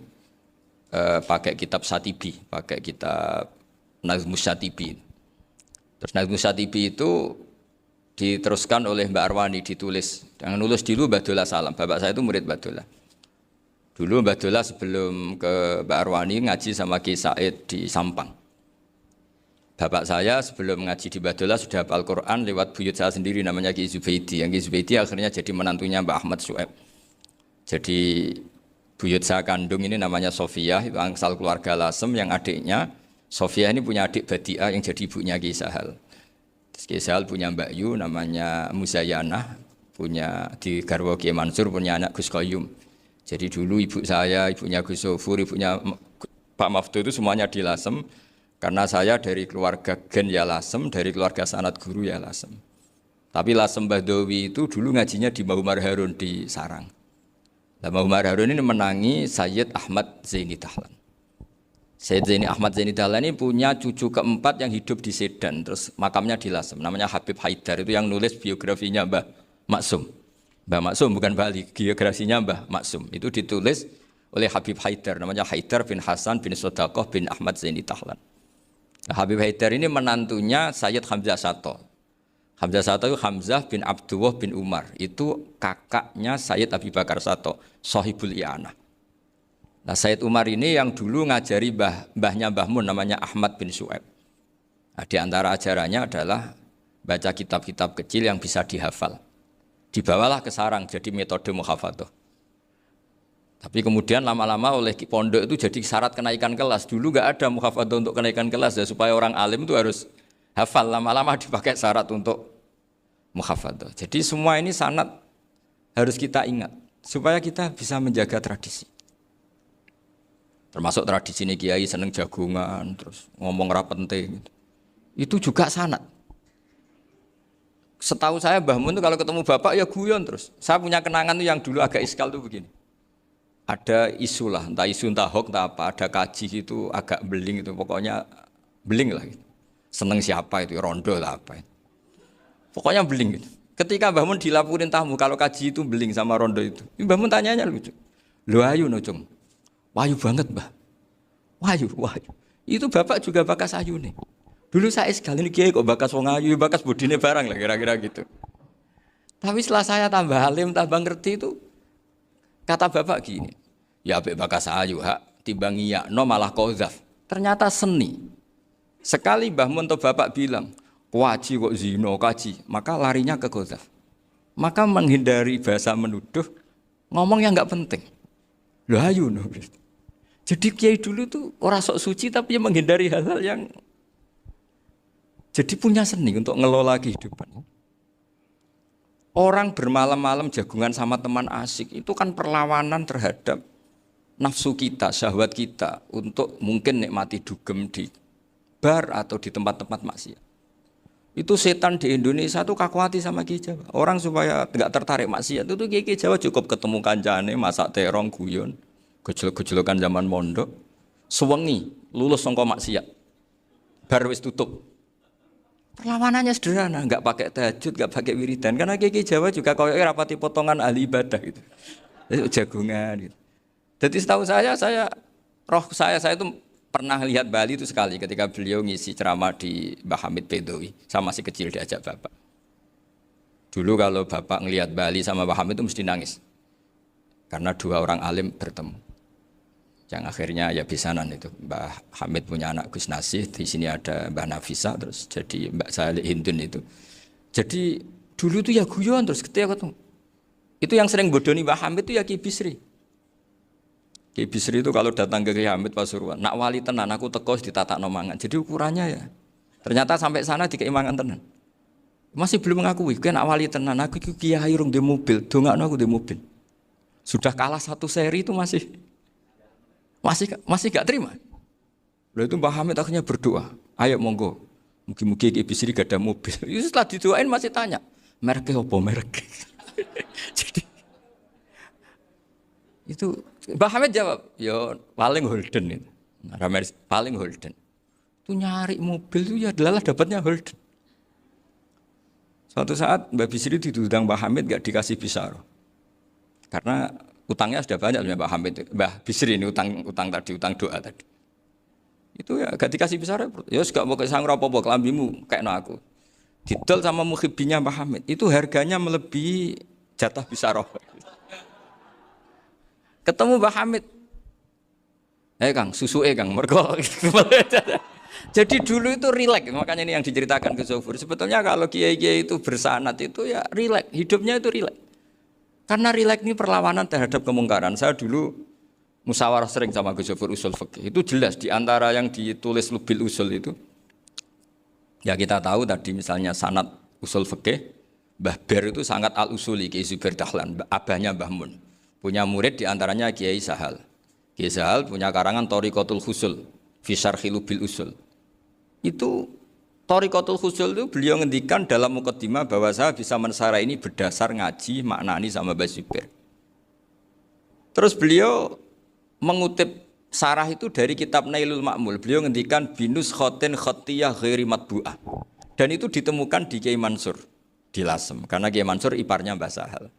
pakai kitab Satibi, pakai kitab Nazmus Satibi. Terus Nazmus Satibi itu diteruskan oleh Mbak Arwani, ditulis. Yang nulis dulu Mbak Dola Salam. Bapak saya itu murid Mbak Dola. Dulu Mbak Dola sebelum ke Mbak Arwani ngaji sama Ki Said di Sampang. Bapak saya sebelum ngaji di Mbak Dola sudah hafal Quran lewat buyut saya sendiri namanya Ki Zubaidi. Yang Ki Zubaidi akhirnya jadi menantunya Mbak Ahmad Su'eb. Jadi buyut saya kandung ini namanya Sofia, itu asal keluarga Lasem yang adiknya. Sofia ini punya adik Badiah yang jadi ibunya Ki Sahal. Terus Ki Sahal punya Mbak Yu namanya Muzayanah, punya di garwa Ki Mansur punya anak Gus Qayyum. Jadi dulu ibu saya, ibunya Gus Sofur, ibunya Pak Maftuh itu semuanya di Lasem. Karena saya dari keluarga Gen ya Lasem, dari keluarga sanad guru ya Lasem. Tapi Lasem Bahdawi itu dulu ngajinya di Mbah Umar Harun di Sarang. Mbah Umar Harun ini menangi Sayyid Ahmad Zaini Dahlan. Sayyid Zaini Ahmad Zaini Dahlan ini punya cucu keempat yang hidup di Sedan, terus makamnya di Lasem, namanya Habib Haidar, itu yang nulis biografinya Mbah Maksum. Mbah Maksum bukan Bali, biografinya Mbah Maksum. Itu ditulis oleh Habib Haidar, namanya Haidar bin Hasan bin Sodaqoh bin Ahmad Zaini Tahlan. Nah, Habib Haidar ini menantunya Sayyid Hamzah Sato. Hamzah Sato itu Hamzah bin Abdullah bin Umar, itu kakaknya Sayyid Abi Bakar Sato, Sohibul I'anah. Nah, Sayyid Umar ini yang dulu ngajari mbahnya Mbah Mun namanya Ahmad bin Su'aib. Nah, di antara ajarannya adalah baca kitab-kitab kecil yang bisa dihafal. Dibawalah ke sarang jadi metode muhafadzah. Tapi kemudian lama-lama oleh pondok itu jadi syarat kenaikan kelas. Dulu nggak ada muhafadzah untuk kenaikan kelas ya, supaya orang alim itu harus hafal. Lama-lama dipakai syarat untuk muhafadzah. Jadi semua ini sanad harus kita ingat supaya kita bisa menjaga tradisi. Termasuk tradisi ini kiai seneng jagungan, terus ngomong ra penting. Itu juga sanad. Setahu saya Mbah Mun itu kalau ketemu bapak ya guyon terus. Saya punya kenangan tuh yang dulu agak iskal tuh begini. Ada isu lah, entah isu entah hoax entah apa, ada kaji itu agak beling itu, pokoknya beling lah gitu. Seneng siapa itu, rondo lah apa itu. Pokoknya beling gitu. Ketika Mbah Mun dilaporin tamu kalau kaji itu beling sama rondo itu. Mbah Mun tanyanya lucu. Lho ayu no cung. Wahyu banget Mbah. Wahyu. Itu bapak juga bakas ayu nih. Dulu saya sekali ini kiai kok bakas wong ayu, bakas budine barang lah kira-kira gitu. Tapi setelah saya tambah alim, tambah ngerti itu, kata bapak gini, ya apik bakas ayu hak, timbang iya, no malah qauzaf. Ternyata seni. Sekali Mbah Mun atau bapak bilang, kaji kok zino, kaji, maka larinya ke qauzaf. Maka menghindari bahasa menuduh, ngomong yang nggak penting. Loh ayu no. Jadi kiai dulu tuh orang sok suci tapi menghindari hal-hal yang jadi punya seni untuk ngelola kehidupan. Orang bermalam-malam jagungan sama teman asik itu kan perlawanan terhadap nafsu kita, syahwat kita untuk mungkin nikmati dugem di bar atau di tempat-tempat maksiat. Itu setan di Indonesia tuh kakuati sama Kiai Jawa. Orang supaya tidak tertarik maksiat itu Kiai Jawa cukup ketemu kancane masak terong guyon, gejolok-gejolokan zaman mondok, sewengi lulus sangka maksiat. Bar wis tutup. Perlawanannya sederhana, enggak pakai tahajud, enggak pakai wiridan karena Kiai Jawa juga koyoke rapati potongan ahli ibadah gitu. Jagungan gitu. Jadi setahu saya itu pernah lihat Bali itu sekali ketika beliau ngisi ceramah di Mbah Hamid Bedowi. Saya masih kecil diajak bapak. Dulu kalau bapak ngelihat Bali sama Mbah Hamid itu mesti nangis. Karena dua orang alim bertemu. Yang akhirnya ya bisanan itu. Mbah Hamid punya anak Gus Nasih, di sini ada Mbah Nafisa, terus jadi Mbak Salih Hindun itu. Jadi dulu itu ya guyon terus ketika ketemu. Itu yang sering bodoni Mbah Hamid itu ya Ki Bisri. Ki Bisri itu kalau datang ke Ki Hamid Pasuruan, nak wali tenan aku teko ditatakno mangan. Jadi ukurannya ya. Ternyata sampai sana dikeimangan tenan. Masih belum mengakui, kan nak wali tenan aku iki kiai rung di mobil, dongakno aku di mobil. Sudah kalah satu seri itu masih gak terima. Lalu itu Mbah Hamid akhirnya berdoa, ayo monggo, mungkin-mungkin Ki Bisri gak ada mobil. Itu setelah didoain masih tanya, merek apa merek? Jadi itu Mbah Hamid jawab, ya paling Holden itu. Paling Holden. Itu nyari mobil itu ya adalah dapatnya Holden. Suatu saat Mbah Bisri ditudang Mbah Hamid gak dikasih bisaroh. Karena utangnya sudah banyak Mbah Hamid. Mbah Bisri ini utang doa tadi. Itu ya gak dikasih bisaroh. Ya gak mau kesang apa-apa kelambimu kayak aku. Didol sama muhibbinya Mbah Hamid. Itu harganya melebihi jatah bisaroh. Ketemu Mbah Hamid, Kang, susu Kang, mergo. Jadi dulu itu rileks, makanya ini yang diceritakan ke Zofur. Sebetulnya kalau kiai-kiai itu bersanad itu ya rileks, hidupnya itu rileks. Karena rileks ini perlawanan terhadap kemungkaran. Saya dulu musyawarah sering sama Gus Zofur usul fikih. Itu jelas di antara yang ditulis Lubil Usul itu. Ya kita tahu tadi misalnya sanad usul fikih, Mbah Ber itu sangat al-usuli, Kiai Zubair Dahlan, abahnya Mbah Mun. Punya murid diantaranya Kiai Sahal. Kiai Sahal punya karangan Thariqatul Husul, fi syarhi Lubil Usul. Itu Thariqatul Husul itu beliau ngendikan dalam mukaddimah bahwa saya bisa mensarah ini berdasar ngaji maknani sama Mbah Zubair. Terus beliau mengutip sarah itu dari kitab Nailul Ma'mul. Beliau ngendikan binus khotin khotiyah ghairi matbu'ah. Dan itu ditemukan di Kiai Mansur di Lasem. Karena Kiai Mansur iparnya Mbah Sahal.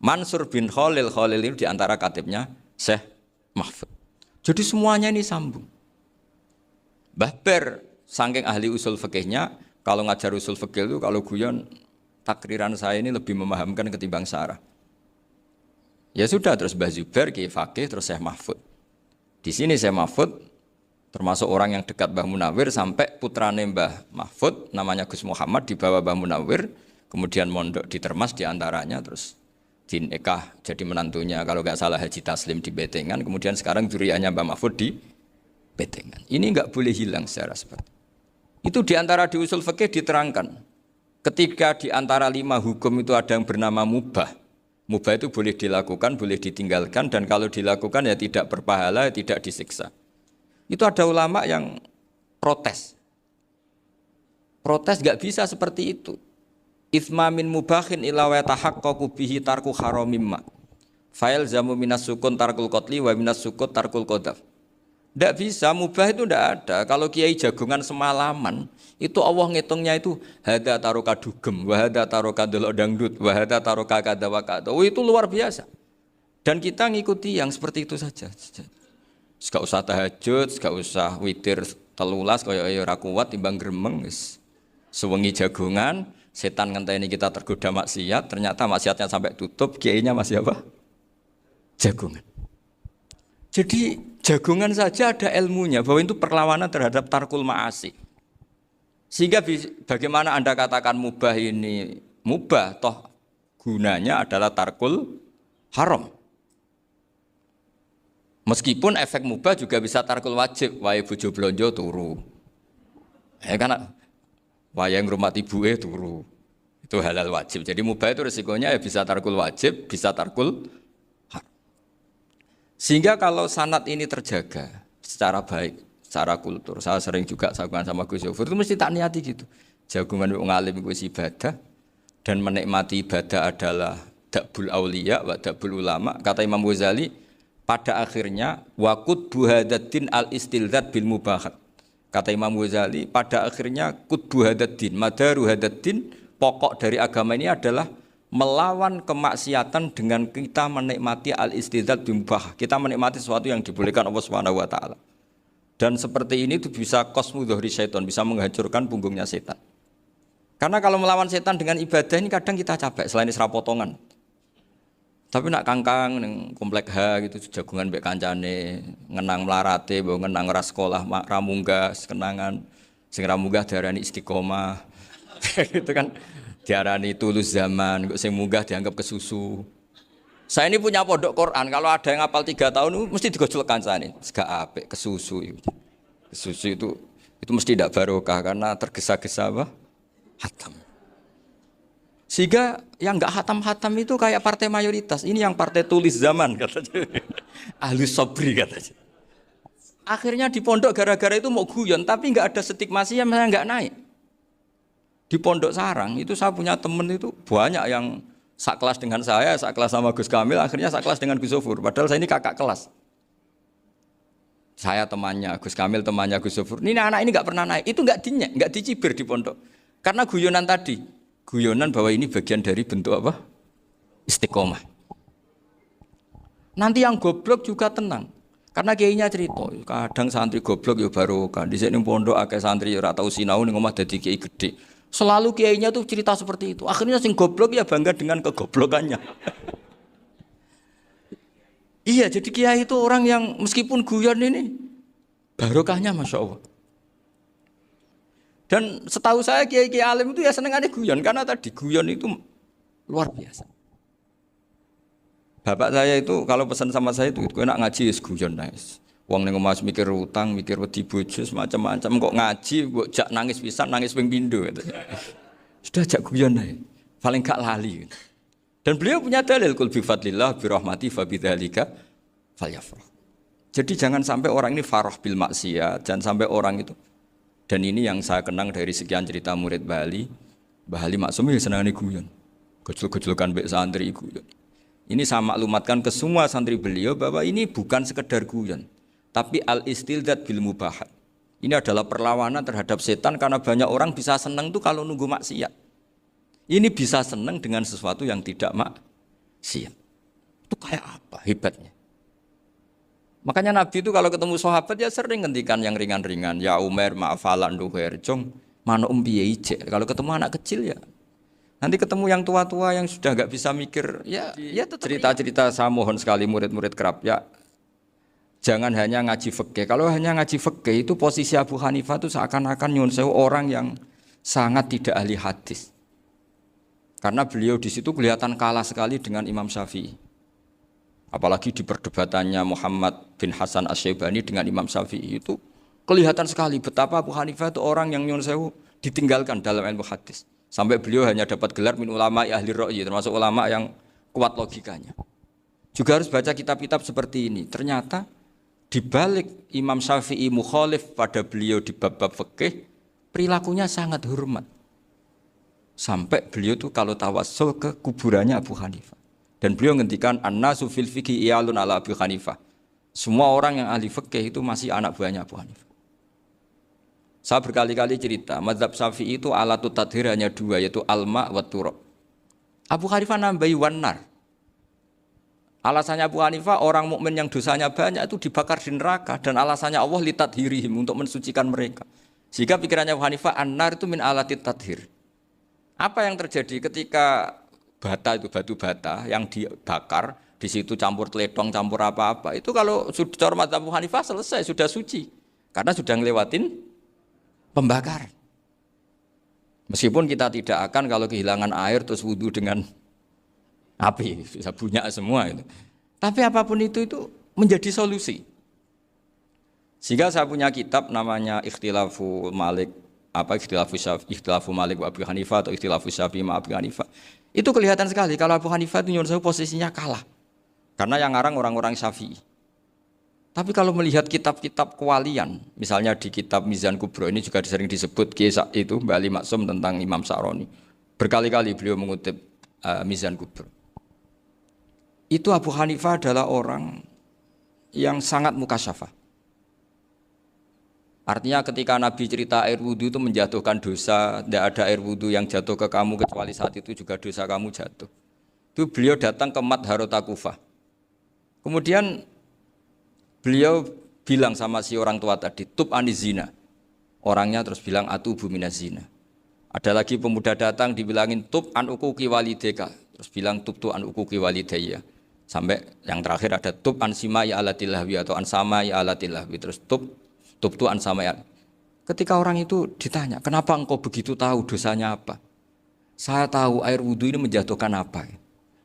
Mansur bin Khalil itu diantara katibnya Syekh mahfud. Jadi semuanya ini sambung. Mbah Ber, saking ahli usul fikihnya, kalau ngajar usul fikih itu kalau guyon takriran saya ini lebih memahamkan ketimbang Sarah. Ya sudah, terus Mbah Zubair, Kiai Fakih, terus Syekh Mahfud. Di sini Syekh Mahfud termasuk orang yang dekat Mbah Munawir sampai putrane Mbah Mahfud namanya Gus Muhammad dibawa Mbah Munawir, kemudian mondok di Termas diantaranya, terus dinikah jadi menantunya kalau nggak salah Haji Taslim di Betengan, kemudian sekarang duriannya Mbah Mahfud di Betengan. Ini nggak boleh hilang secara seperti itu. Diantara di usul fikih diterangkan ketika diantara 5 hukum itu ada yang bernama mubah. Mubah itu boleh dilakukan, boleh ditinggalkan, dan kalau dilakukan ya tidak berpahala, tidak disiksa. Itu ada ulama yang protes. Protes nggak bisa seperti itu. Ithma min mubahin ila wa tahaqqaqu bihi tarku haramimma. Fa'il zamu minas sukun tarkul qatli wa minas sukut tarkul qadaf. Tidak bisa, mubah itu tidak ada. Kalau kiai jagungan semalaman, itu Allah ngitungnya itu hada taroka dugem, wahada taroka delok dangdut, wahada taroka kada wa kada. Oh, itu luar biasa. Dan kita ngikuti yang seperti itu saja. Gak usah tahajud, gak usah witir telulas kaya ora kuat timbang gremeng wis. Sewengi jagungan, setan ngenteni kita tergoda maksiat, ternyata maksiatnya sampai tutup, kiainya masih apa? Jagungan. Jadi jagungan saja ada ilmunya bahwa itu perlawanan terhadap tarkul ma'asi. Sehingga bagaimana Anda katakan mubah ini mubah, toh gunanya adalah tarkul haram. Meskipun efek mubah juga bisa tarkul wajib, wae bojo blonjo turu. Ya kan wayang rumah ibuke turu. Itu halal wajib. Jadi mubah itu resikonya ya bisa tarkul wajib, bisa tarkul haram. Sehingga kalau sanad ini terjaga secara baik, secara kultur, saya sering juga saguan sama Gus Yofur, itu mesti tak niati gitu. Jagungan wong alim kuwi ibadah dan menikmati ibadah adalah dabul auliya wa dabul ulama. Kata Imam Ghazali, pada akhirnya waqud buhadatin al-istilzat bil mubahat. Kata Imam Ghazali, pada akhirnya qutbu hadaddin, madaru hadaddin, pokok dari agama ini adalah melawan kemaksiatan dengan kita menikmati al-istilzat bil mubah. Kita menikmati sesuatu yang dibolehkan Allah Subhanahu wa taala. Dan seperti ini itu bisa qasmu dhuhri syaitan, bisa menghancurkan punggungnya setan. Karena kalau melawan setan dengan ibadah ini kadang kita capek selain isra potongan. Tapi nak kangkang ning komplek H gitu jagungan mbek kancane, ngenang melarate, mbok ngenang ras sekolah ramunggah, kenangan sing ramunggah diarani istiqomah. Gitu kan diarani tulus zaman, kok sing munggah dianggap kesusu. Saya ini punya pondok Quran, kalau ada yang hafal 3 tahun mesti digojlok kancane, gak apik kesusu itu. Kesusu itu mesti tidak barokah karena tergesa-gesa apa? Hatam. Sehingga yang enggak hatam-hatam itu kayak partai mayoritas. Ini yang partai tulis zaman katanya. Ahlus sabri katanya. Akhirnya di pondok gara-gara itu mau guyon, tapi enggak ada stigmasi yang saya enggak naik. Di pondok sarang itu saya punya teman itu banyak yang sekelas dengan saya, sekelas sama Gus Kamil, akhirnya sekelas dengan Gus Sofur. Padahal saya ini kakak kelas. Saya temannya, Gus Kamil temannya Gus Sofur. Ini anak ini enggak pernah naik. Itu enggak dicibir di pondok. Karena guyonan tadi. Guyonan bahwa ini bagian dari bentuk apa? Istiqomah. Nanti yang goblok juga tenang. Karena kiainya cerita, kadang santri goblok ya barokah. Di sini pondok akeh santri ora tau sinau ning omah dadi kiai gede. Selalu kiainya tuh cerita seperti itu. Akhirnya sing goblok ya bangga dengan kegoblokannya. Iya, jadi kiai itu orang yang meskipun guyon ini barokahnya Masya Allah. Dan setahu saya kiai-kiai alim itu ya senengannya guyon, karena tadi guyon itu luar biasa. Bapak saya itu kalau pesan sama saya itu enak ngaji is guyon nice. Wong ning omah mikir utang, mikir wedi bojo macam-macam kok ngaji mbok jak nangis pisan, nangis ping pindho gitu. Sudah jak guyon ae. Paling gak lali gitu. Dan beliau punya dalil kul bi fadlillah bi rahmati fa bidzalika falyafrah. Jadi jangan sampai orang ini farah bil maksiat, jangan sampai orang itu. Dan ini yang saya kenang dari sekian cerita murid Bali. Mbah Ali Maksum ya senangane guyon. Gejol-gejolkan mbek santri guyon. Ini saya maklumatkan ke semua santri beliau bahwa ini bukan sekedar guyon, tapi al-istilzat bil mubahat. Ini adalah perlawanan terhadap setan karena banyak orang bisa senang tuh kalau nunggu maksiat. Ini bisa senang dengan sesuatu yang tidak maksiat. Itu kayak apa hebatnya? Makanya Nabi itu kalau ketemu sahabat ya sering ngendikan yang ringan-ringan. Ya Umar ma'afalan duher jong mano piye ijek. Kalau ketemu anak kecil ya. Nanti ketemu yang tua-tua yang sudah nggak bisa mikir, ya tetap cerita-cerita. Saya mohon sekali murid-murid kerap ya, jangan hanya ngaji fikih. Kalau hanya ngaji fikih itu posisi Abu Hanifah itu seakan-akan nyun sewu orang yang sangat tidak ahli hadis. Karena beliau di situ kelihatan kalah sekali dengan Imam Syafi'i. Apalagi di perdebatannya Muhammad bin Hasan Asy-Syaibani dengan Imam Syafi'i itu kelihatan sekali betapa Abu Hanifah itu orang yang nyun sewu ditinggalkan dalam ilmu hadis. Sampai beliau hanya dapat gelar min ulama ahli ra'yi, termasuk ulama yang kuat logikanya. Juga harus baca kitab-kitab seperti ini. Ternyata di balik Imam Syafi'i mukhalif pada beliau di bab-bab fikih, perilakunya sangat hormat. Sampai beliau itu kalau tawassul ke kuburannya Abu Hanifah. Dan beliau ngendikan an-nasu fil fiqhi iyalun ala Abu Hanifah. Semua orang yang ahli fikih itu masih anak buahnya Abu Hanifah. Saya berkali-kali cerita, mazhab Syafi'i itu alatut tadhir hanya dua, yaitu alma wa turab. Abu Hanifah nambahi wanar. Alasannya Abu Hanifah, orang mukmin yang dosanya banyak itu dibakar di neraka, dan alasannya Allah litadhirihim, untuk mensucikan mereka. Sehingga pikirannya Abu Hanifah, an-nar itu min alatit tadhir. Apa yang terjadi ketika bata itu batu bata yang dibakar, di situ campur teletong, campur apa-apa, itu kalau sudah mazhab Abu Hanifah selesai, sudah suci. Karena sudah ngelewatin pembakar. Meskipun kita tidak akan kalau kehilangan air terus wudu dengan api, bisa bunyak semua itu. Tapi apapun itu menjadi solusi. Sehingga saya punya kitab namanya Ikhtilafu Malik, Ikhtilafu Malik wa Abu Hanifah atau Ikhtilafu Syafi'i ma Abu Hanifah. Itu kelihatan sekali kalau Abu Hanifah itu nyuruh posisinya kalah. Karena yang ngarang orang-orang Syafi'i. Tapi kalau melihat kitab-kitab kewalian, misalnya di kitab Mizan Kubro ini juga sering disebut kisah itu Mbak Ali Maksum tentang Imam Sa'roni. Berkali-kali beliau mengutip Mizan Kubro. Itu Abu Hanifah adalah orang yang sangat mukasyafah. Artinya ketika Nabi cerita air wudu itu menjatuhkan dosa, tidak ada air wudu yang jatuh ke kamu kecuali saat itu juga dosa kamu jatuh. Itu beliau datang ke Madharota Kufah. Kemudian beliau bilang sama si orang tua tadi, tub anizina. Orangnya terus bilang atubu minazina. Ada lagi pemuda datang dibilangin tub an ukuki walideka. Terus bilang tub tu an ukuki walidayya. Sampai yang terakhir ada tub an simai alatilahwi atau an samai alatilahwi. Terus tub tu an samai. Ketika orang itu ditanya, kenapa engkau begitu tahu dosanya apa? Saya tahu air wudhu ini menjatuhkan apa.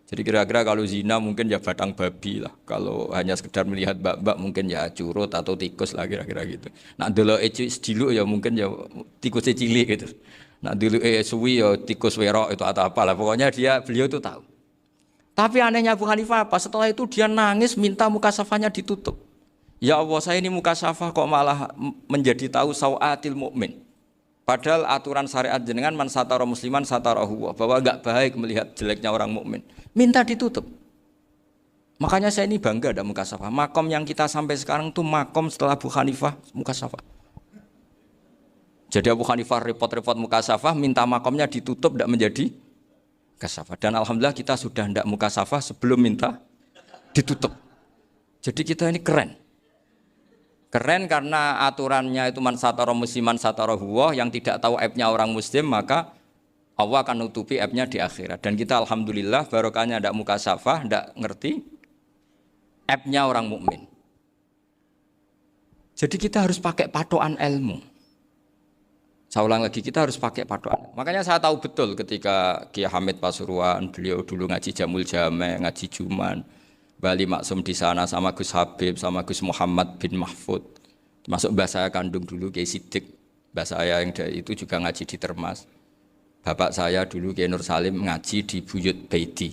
Jadi kira-kira kalau zina mungkin ya batang babi lah. Kalau hanya sekedar melihat bak-bak mungkin ya curut atau tikus lah kira-kira gitu. Nak dulu sediluk ya mungkin ya tikusnya cilik gitu. Nak dulu suwi ya tikus werok itu atau apalah. Pokoknya beliau itu tahu. Tapi anehnya Abu Hanifah apa? Setelah itu dia nangis minta mukasafahnya ditutup. Ya Allah, saya ini mukasafah kok malah menjadi tahu sawatil mukmin. Padahal aturan syariat jenengan man satara musliman satarahu, bahwa enggak baik melihat jeleknya orang mukmin. Minta ditutup. Makanya saya ini bangga ada mukasafah. Makom yang kita sampai sekarang itu makom setelah Abu Hanifah mukasafah. Jadi Abu Hanifah repot-repot mukasafah, minta makomnya ditutup tidak menjadi mukasafah. Dan alhamdulillah kita sudah tidak mukasafah sebelum minta ditutup. Jadi kita ini keren. Keren karena aturannya itu man satara musliman satara huwa, yang tidak tahu aibnya orang muslim maka Allah akan nutupi aibnya di akhirat. Dan kita alhamdulillah barokahnya tidak mukasafah, tidak ngerti aibnya orang mukmin. Jadi kita harus pakai patokan ilmu. Saya ulang lagi, kita harus pakai patokan. Makanya saya tahu betul ketika Kiai Hamid Pasuruan, beliau dulu ngaji Jamul Jame, ngaji Juman, Bali Maksum di sana sama Gus Habib, sama Gus Muhammad bin Mahfud. Termasuk mbah saya kandung dulu Kiai Sidik. Mbah saya yang dari itu juga ngaji di Termas. Bapak saya dulu Kiai Nur Salim ngaji di Buyut Baiti.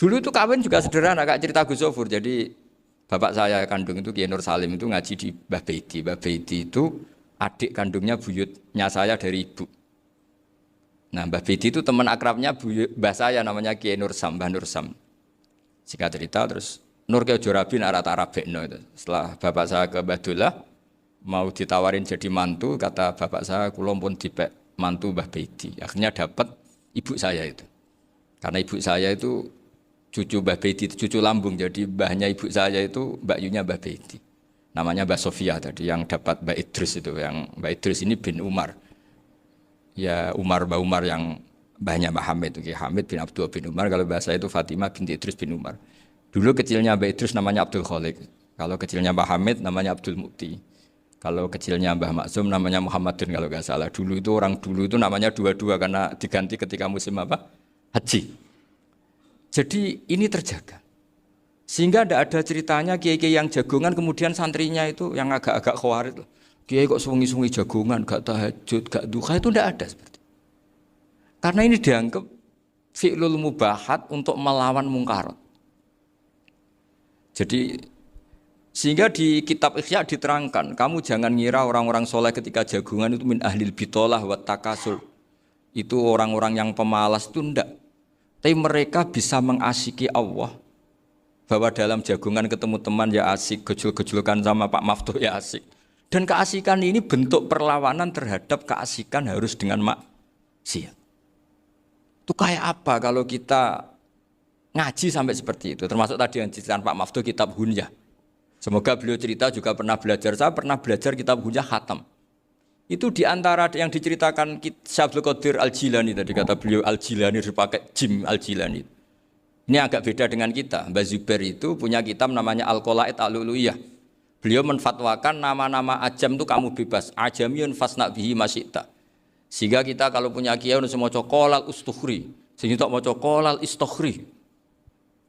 Dulu itu kawin juga sederhana, kayak cerita Gus Zofur. Jadi bapak saya kandung itu Kiai Nur Salim itu ngaji di Mbah Baiti. Mbah Baiti itu adik kandungnya buyutnya saya dari ibu. Nah Mbah Baiti itu teman akrabnya mbah saya namanya Kiai Nur Sam, Mbah Nur Sam. Singkat cerita terus Nur Kiai Jorabi arah Tarabekno itu. Setelah bapak saya ke Badullah mau ditawarin jadi mantu, kata bapak saya kula pun dipek mantu Mbah Baiti. Akhirnya dapat ibu saya itu. Karena ibu saya itu cucu Mbah Bedi, cucu lambung. Jadi mbahnya ibu saya itu Mbak Yunya Mbah Bedi. Namanya Mbak Sofia tadi yang dapat Mbak Idris itu. Yang Mbak Idris ini bin Umar. Ya Umar, Mbak Umar yang mbahnya Mbah Hamid. Hamid bin Abdul bin Umar. Kalau bahasa itu Fatimah binti Idris bin Umar. Dulu kecilnya Mbak Idris namanya Abdul Khalik. Kalau kecilnya Mbah Hamid namanya Abdul Mukti. Kalau kecilnya Mbah Maksum namanya Muhammadun kalau nggak salah. Dulu itu orang dulu itu namanya dua-dua karena diganti ketika musim apa? Haji. Jadi ini terjaga. Sehingga tidak ada ceritanya kiai-kiai yang jagongan kemudian santrinya itu yang agak-agak khawarit. Kiai kok sungi-sungi jagongan, gak tahajud, gak duha, itu tidak ada seperti itu. Karena ini dianggap fi'lul mubahat untuk melawan mungkarat. Jadi sehingga di kitab Ihya diterangkan, kamu jangan ngira orang-orang soleh ketika jagongan itu min ahlil bitolah wa takasul. Itu orang-orang yang pemalas itu enggak. Tapi mereka bisa mengasyiki Allah. Bahwa dalam jagongan ketemu teman ya asik, gejol-gejolkan sama Pak Maftuh ya asik. Dan keasikan ini bentuk perlawanan terhadap keasikan harus dengan maksiat. Itu kayak apa kalau kita ngaji sampai seperti itu. Termasuk tadi yang diceritakan Pak Maftuh kitab Hunyah. Semoga beliau cerita juga pernah belajar. Saya pernah belajar kitab Hunyah khatam. Itu diantara yang diceritakan Syabdul Qadir Al-Jilani tadi kata beliau Al-Jilani dipakai Jim Al-Jilani. Ini agak beda dengan kita. Mbah Zubair itu punya kitab namanya Al-Qolaid Al-Uluiyah. Beliau menfatwakan nama-nama ajam itu kamu bebas. Ajamiyun fasna bihi masyita. Sehingga kita kalau punya kiai harus mau qolal ustukhri. Sehingga mau qolal istukhri.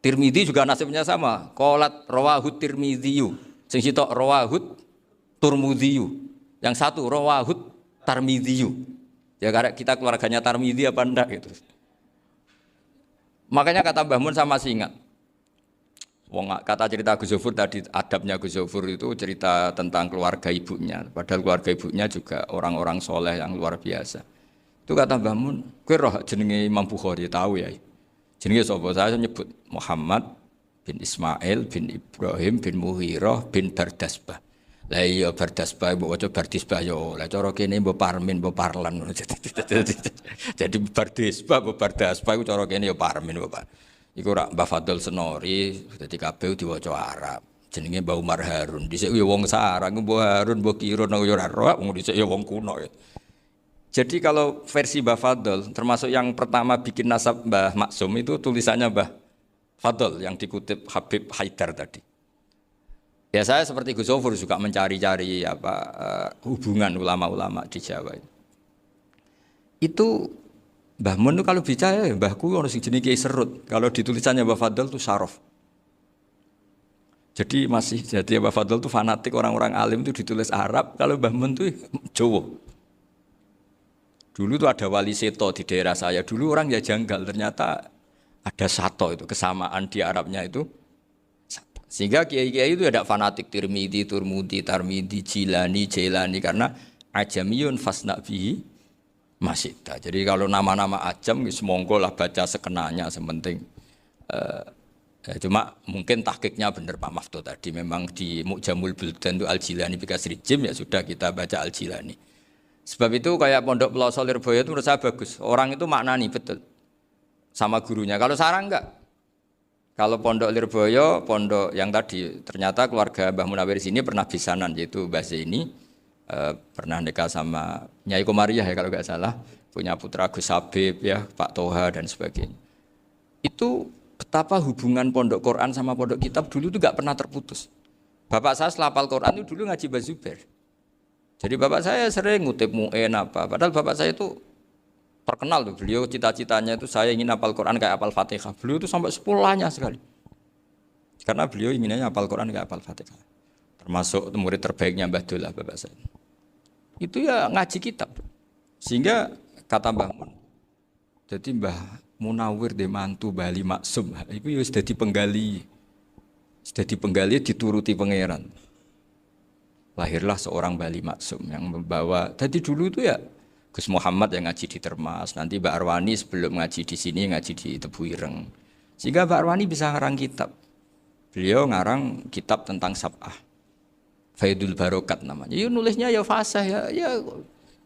Tirmidzi juga nasibnya sama. Qolat rawahut Tirmidziyu. Sehingga rawahut Turmudziyu. Yang satu rawahut Tarmidhiyu. Ya karena kita keluarganya Tarmidhi apa enggak gitu. Makanya kata Mbah Mun sama masih ingat. Kata cerita Gus Zofur tadi adabnya Gus Zofur itu cerita tentang keluarga ibunya. Padahal keluarga ibunya juga orang-orang soleh yang luar biasa. Itu kata Mbah Mun, kowe roh jenenge Imam Bukhari tahu ya. Jenenge sapa? Saya nyebut Muhammad bin Ismail bin Ibrahim bin Mughirah bin Bardasbah. Lah iya Bardasbah mbok waca Bardisbah yo. Lah cara kene mbok Parmin mbok Parlan ngono. Jadi Bardisbah mbok Bardasbah iku cara kene yo Parmin mbok. Iku rak Mbah Fadl Senori dadi kabeh diwaca Arab. Jenenge Mbah Umar Harun. Dhisik yo wong Sarang Mbah Harun mbok kira nang yo ora roh wong dhisik yo wong kuno. Jadi kalau versi Mbah Fadl termasuk yang pertama bikin nasab Mbah Maksum itu tulisannya Mbah Fadl yang dikutip Habib Haidar tadi. Ya saya seperti Gus Zofur juga mencari-cari hubungan ulama-ulama di Jawa. Itu Mbah Mun itu kalau bicara ya mbahku ono sing jenenge Kiai Serut. Kalau ditulisannya Mbah Fadl itu Syaraf. Jadi Mbah Fadl itu fanatik orang-orang alim itu ditulis Arab, kalau Mbah Mun itu Jawa. Dulu itu ada wali seto di daerah saya. Dulu orang ya janggal, ternyata ada sato itu kesamaan di Arabnya itu. Sehingga kiai-kiai itu ada fanatik Tirmidzi, Turmudi, Tarmidzi, Jilani, Jailani karena ajamiyun fasna bihi masyita. Jadi kalau nama-nama ajam semonggo lah baca sekenanya sementing. Cuma mungkin tahqiqnya benar Pak Maftuh tadi memang di Mu'jamul Buldan itu Al-Jilani bikasri jim ya sudah kita baca Al-Jilani. Sebab itu kayak Pondok Pelosok Lirboyo itu menurut saya bagus. Orang itu maknani betul sama gurunya. Kalau Sarang enggak. Kalau Pondok Lirboyo, pondok yang tadi ternyata keluarga Mbah Munawir sini pernah bisanan yaitu Mbah Zaini pernah nikah sama Nyai Komariah ya kalau nggak salah, punya putra Gus Habib ya, Pak Toha dan sebagainya. Itu betapa hubungan pondok Quran sama pondok kitab dulu itu nggak pernah terputus. Bapak saya setelah hafal Quran itu dulu ngaji Mbah Zubair. Jadi bapak saya sering ngutip mu'en apa, padahal bapak saya itu terkenal tuh, beliau cita-citanya itu saya ingin hafal Quran kayak hafal Fatihah. Beliau itu sampai 10-nya sekali. Karena beliau inginnya hafal Quran kayak hafal Fatihah. Termasuk murid terbaiknya Mbah Dullah bapak saya. Itu ya ngaji kitab. Sehingga kata Mbah Mun, jadi Mbah Munawir de mantu Bali Maksum, itu ya sudah dipenggali. Sudah dipenggali dituruti pangeran. Lahirlah seorang Bali Maksum yang membawa, tadi dulu itu ya Gus Muhammad yang ngaji di Termas, nanti Mbak Arwani sebelum ngaji di sini ngaji di Tebu Ireng. Sehingga Mbak Arwani bisa ngarang kitab. Beliau ngarang kitab tentang Sab'ah. Faidul Barokat namanya. Ya nulisnya ya fasih ya.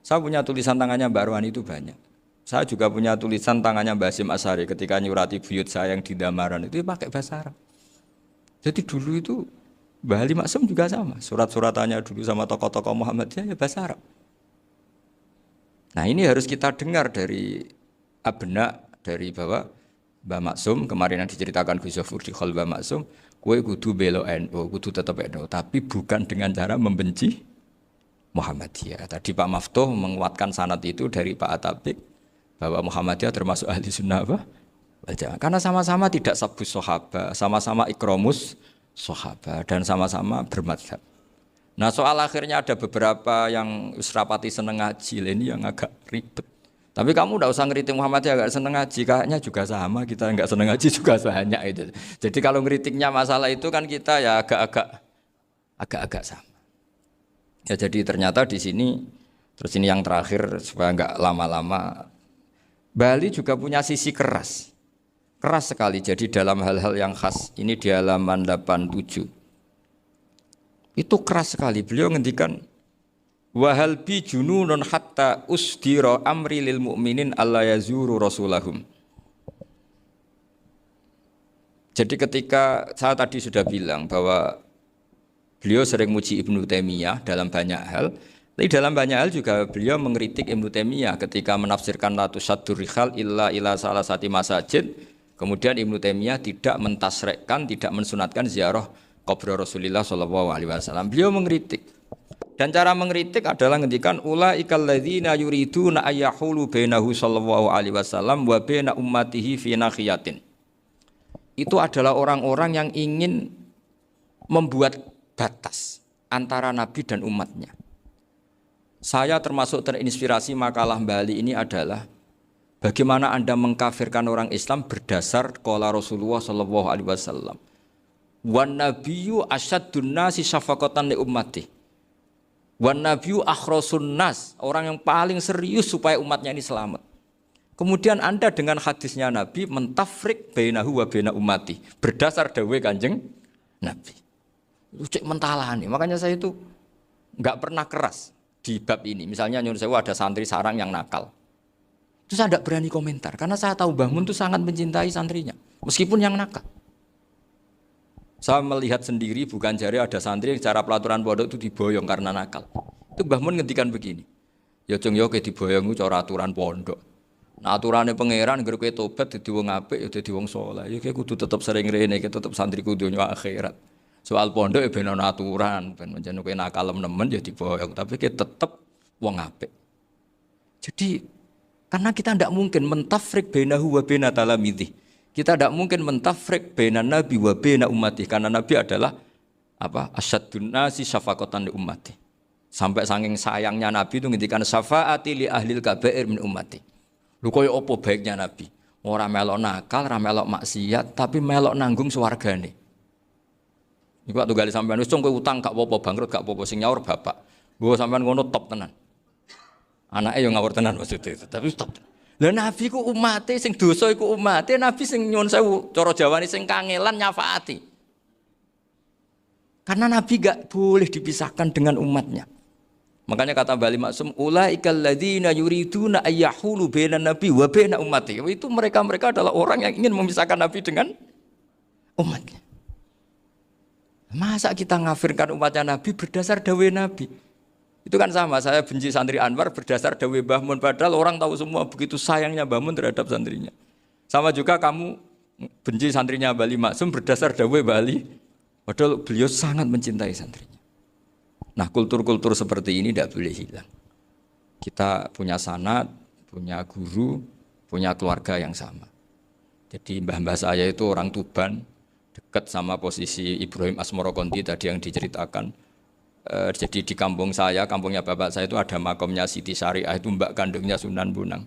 Saya punya tulisan tangannya Mbak Arwani itu banyak. Saya juga punya tulisan tangannya Mbah Hasyim Asy'ari ketika nyurati buyut saya yang di Damaran itu pakai bahasa Arab. Jadi dulu itu Mbah Ali Maksum juga sama, surat-suratannya dulu sama tokoh-tokoh Muhammadiyah ya bahasa Arab. Nah ini harus kita dengar dari abna, dari bahwa Mbah Maksum kemarin yang diceritakan Gus Zafur di Khol Mbah Maksum, kue kudu belo NU, kudu tetap NU, tapi bukan dengan cara membenci Muhammadiyah. Tadi Pak Maftuh menguatkan sanad itu dari Pak Atabik bahwa Muhammadiyah termasuk ahli sunnah apa? Karena sama-sama tidak sabus sahabat, sama-sama ikromus sahabat dan sama-sama bermadhab. Nah soal akhirnya ada beberapa yang rapati seneng ngaji ini yang agak ribet. Tapi kamu tidak usah ngeritik Muhammadiyah agak seneng ngaji, kayaknya juga sama kita nggak seneng ngaji juga banyak itu. Jadi kalau ngeritiknya masalah itu kan kita ya agak-agak sama. Ya jadi ternyata di sini, terus ini yang terakhir supaya nggak lama-lama, Bali juga punya sisi keras sekali. Jadi dalam hal-hal yang khas ini di halaman 87 itu keras sekali. Beliau ngendikan wahal bi jununun hatta usdira amri lil mu'minin alla yazuru rasulahum. Jadi ketika saya tadi sudah bilang bahwa beliau sering muji Ibnu Taimiyah dalam banyak hal, tapi dalam banyak hal juga beliau mengkritik Ibnu Taimiyah ketika menafsirkan la tusaddur rihal illa ila salasati masajid. Kemudian Ibnu Taimiyah tidak mentasrekkan, tidak mensunatkan ziarah kubur Rasulullah sallallahu alaihi wasallam. Beliau mengkritik. Dan cara mengkritik adalah ngendikan ulaikal ladzina yuriduna ayyahulu bainahu sallallahu alaihi wasallam wa baina ummatihi fi nakhiyatin. Itu adalah orang-orang yang ingin membuat batas antara Nabi dan umatnya. Saya termasuk terinspirasi makalah Bali ini adalah bagaimana Anda mengkafirkan orang Islam berdasar qala Rasulullah sallallahu alaihi wasallam. Wan nabiyyu asyaddun nasi syafaqatan li ummati. Wan nabiyyu akhrasun nas, orang yang paling serius supaya umatnya ini selamat. Kemudian Anda dengan hadisnya Nabi mentafrik bainahu wa baina ummati berdasar dawuh Kanjeng Nabi. Itu cek mentalani. Makanya saya itu enggak pernah keras di bab ini. Misalnya nyuruh saya ada santri sarang yang nakal. Itu saya tidak berani komentar karena saya tahu Mbah Mun itu sangat mencintai santrinya meskipun yang nakal. Saya melihat sendiri bukan jari ada santri yang cara pelaturan pondok itu diboyong karena nakal. Itu Mbah Mun ngendikan begini. Ya cung yo ke diboyong itu cara aturan pondok. Nah aturannya pangeran ngger kowe tobat dadi wong apik ya dadi wong saleh. Ya kowe kudu tetep sering rene, tetep santri kudu donya akhirat. Soal pondok ya ben ana aturan, ben menjen kowe nakal nemen ya diboyong, tapi kowe tetep wong apik. Jadi karena kita tidak mungkin mentafrik bainahu wa baina talamidhi. Kita tidak mungkin mentafrik baina nabi wa baina ummati karena nabi adalah apa? Asyaddun nasi syafaqatan li ummati. Sampai saking sayangnya nabi itu ngendikan syafaati li ahlil kabair min ummati. Lho koyo apa baiknya nabi? Ora melok nakal, ora melok maksiat, tapi melok nanggung swargane. Iku waktu gali sampean wis kowe utang gak apa-apa, bangkrut gak apa-apa, sing nyaur bapak. Mbok sampean ngono top tenan. Anake yo ngawur tenan maksudnya itu, tapi top. Lah nabi ku umate sing dosa iku umate, nabi sing nyuwun sewu, cara Jawane sing kangelan nyafaati. Karena nabi gak boleh dipisahkan dengan umatnya. Makanya kata Bali Maksum, ulaikal ladzina yuriduna ayyahulu bainan nabi wa baina ummati. Itu mereka adalah orang yang ingin memisahkan nabi dengan umatnya. Masa kita ngafirkan umatnya nabi berdasar dawuh nabi? Itu kan sama, saya benci santri Anwar berdasar dawuh Mbah Mun, padahal orang tahu semua begitu sayangnya Mbah Mun terhadap santrinya. Sama juga kamu benci santrinya Bali Maksum berdasar dawuh Bali, padahal beliau sangat mencintai santrinya. Nah kultur-kultur seperti ini tidak boleh hilang. Kita punya sanad, punya guru, punya keluarga yang sama. Jadi mbah-mbah saya itu orang Tuban, dekat sama posisi Ibrahim Asmorokonti tadi yang diceritakan. Jadi di kampung saya, kampungnya bapak saya itu ada makomnya Siti Syariah, itu mbak kandungnya Sunan Bonang.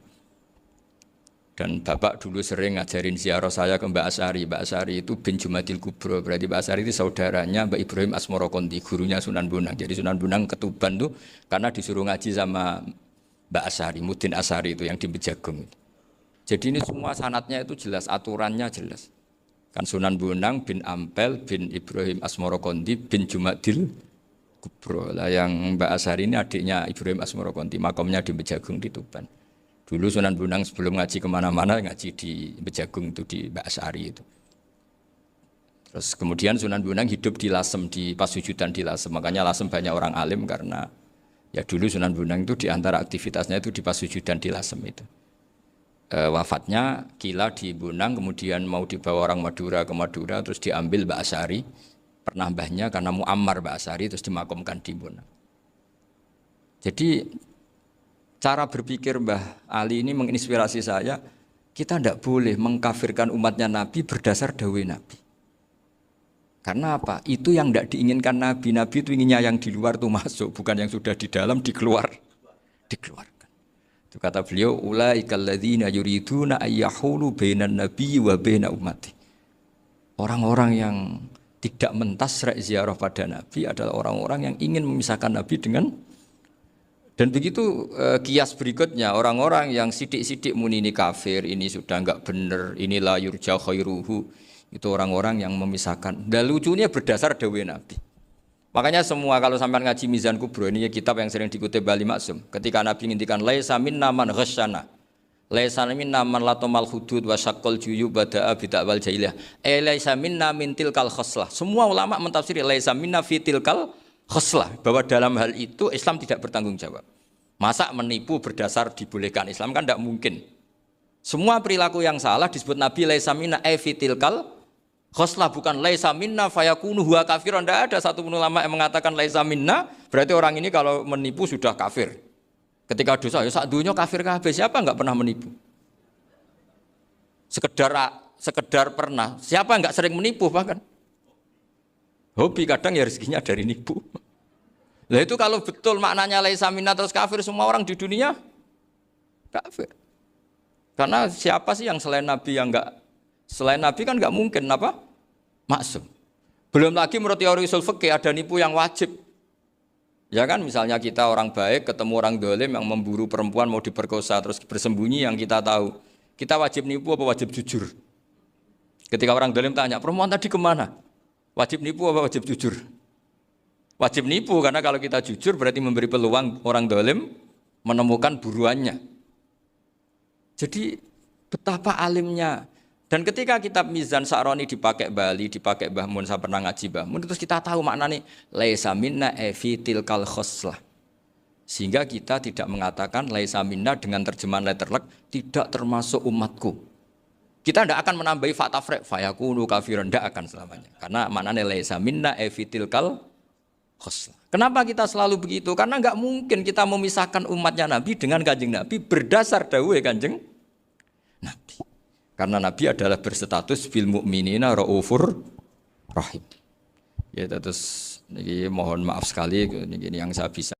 Dan bapak dulu sering ngajarin ziarah saya ke Mbak Asy'ari. Mbak Asy'ari itu bin Jumadil Kubro, berarti Mbak Asy'ari itu saudaranya Mbak Ibrahim Asmorokonti, gurunya Sunan Bonang. Jadi Sunan Bonang ke Tuban tuh karena disuruh ngaji sama Mbak Asy'ari, Mudin Asy'ari itu yang di Bejagung. Jadi ini semua sanatnya itu jelas, aturannya jelas. Kan Sunan Bonang bin Ampel bin Ibrahim Asmorokonti bin Jumadil Kubro. Lah yang Mbak Asy'ari ini adiknya Ibrahim Asmorokonti, makamnya di Bejagung di Tuban. Dulu Sunan Bonang sebelum ngaji kemana-mana ngaji di Bejagung itu di Mbak Asari itu. Terus kemudian Sunan Bonang hidup di Lasem, di Pasujudan di Lasem. Makanya Lasem banyak orang alim karena ya dulu Sunan Bonang itu di antara aktivitasnya itu di Pasujudan di Lasem itu. Wafatnya kila di Bonang, kemudian mau dibawa orang Madura ke Madura, terus diambil Mbak Asari, pernah mbahnya karena muammar Mbak Asari, terus dimakamkan di Bonang. Jadi cara berpikir Mbah Ali ini menginspirasi saya, kita tidak boleh mengkafirkan umatnya Nabi berdasar dawai Nabi. Karena apa? Itu yang tidak diinginkan Nabi. Nabi itu inginnya yang di luar itu masuk, bukan yang sudah di dalam dikeluarkan. Itu kata beliau, ulaikal ladzina yuriduna ayyahulu bainan nabiyyi wa baina ummati. Orang-orang yang tidak mentasrek ziarah pada Nabi adalah orang-orang yang ingin memisahkan Nabi dengan. Dan begitu kias berikutnya, orang-orang yang sidik-sidik muni ini kafir, ini sudah enggak benar, inilah yurja khairuhu, itu orang-orang yang memisahkan. Dan lucunya berdasar dawai Nabi. Makanya semua kalau sampai ngaji Mizan Kubro, ini kitab yang sering dikutip Bali Maksum, ketika Nabi ngintikan laisa minna man ghasyana, laisa minna man latomal hudud wa syaqqal juyub bada'a bid'awal jahiliyah, laisa minna min tilkal khoslah. Semua ulama mentafsiri laisa minna fi tilkal khoslah, bahwa dalam hal itu Islam tidak bertanggung jawab. Masa menipu berdasar dibolehkan Islam kan tidak mungkin. Semua perilaku yang salah disebut Nabi laisa minna fi tilkal khoslah, bukan laisa minna fayakunu huwa kafirun. Tidak ada satu ulama yang mengatakan laisa minna berarti orang ini kalau menipu sudah kafir. Ketika dosa ya sak dunya kafir kabeh. Siapa enggak pernah menipu? Sekedar pernah. Siapa enggak sering menipu bahkan? Hobi kadang ya rezekinya dari nipu. Lah itu kalau betul maknanya laisa minna terus kafir, semua orang di dunia kafir. Karena siapa sih yang selain Nabi yang enggak, selain Nabi kan enggak mungkin apa? Maksum. Belum lagi menurut teori usul fikih ada nipu yang wajib. Ya kan, misalnya kita orang baik ketemu orang dolim yang memburu perempuan mau diperkosa terus bersembunyi yang kita tahu. Kita wajib nipu apa wajib jujur? Ketika orang dolim tanya, perempuan tadi kemana? Wajib nipu apa wajib jujur? Wajib nipu, karena kalau kita jujur berarti memberi peluang orang dolim menemukan buruannya. Jadi betapa alimnya. Dan ketika kitab Mizan Sa'roni dipakai Bali, dipakai Mbah Mun, saya pernah ngaji Mbah Mun, terus kita tahu maknanya laisa minna fi tilkal khoslah. Sehingga kita tidak mengatakan laisa minna dengan terjemahan letterlek tidak termasuk umatku. Kita tidak akan menambahi fakta frek fayakunu kafirun, tidak akan selamanya. Karena maknanya laisa minna fi tilkal khoslah. Kenapa kita selalu begitu? Karena enggak mungkin kita memisahkan umatnya Nabi dengan Kanjeng Nabi berdasar dawuh Kanjeng Nabi. Karena Nabi adalah berstatus bil mu'minina raufur rahim. Ya terus ini mohon maaf sekali ini yang saya bisa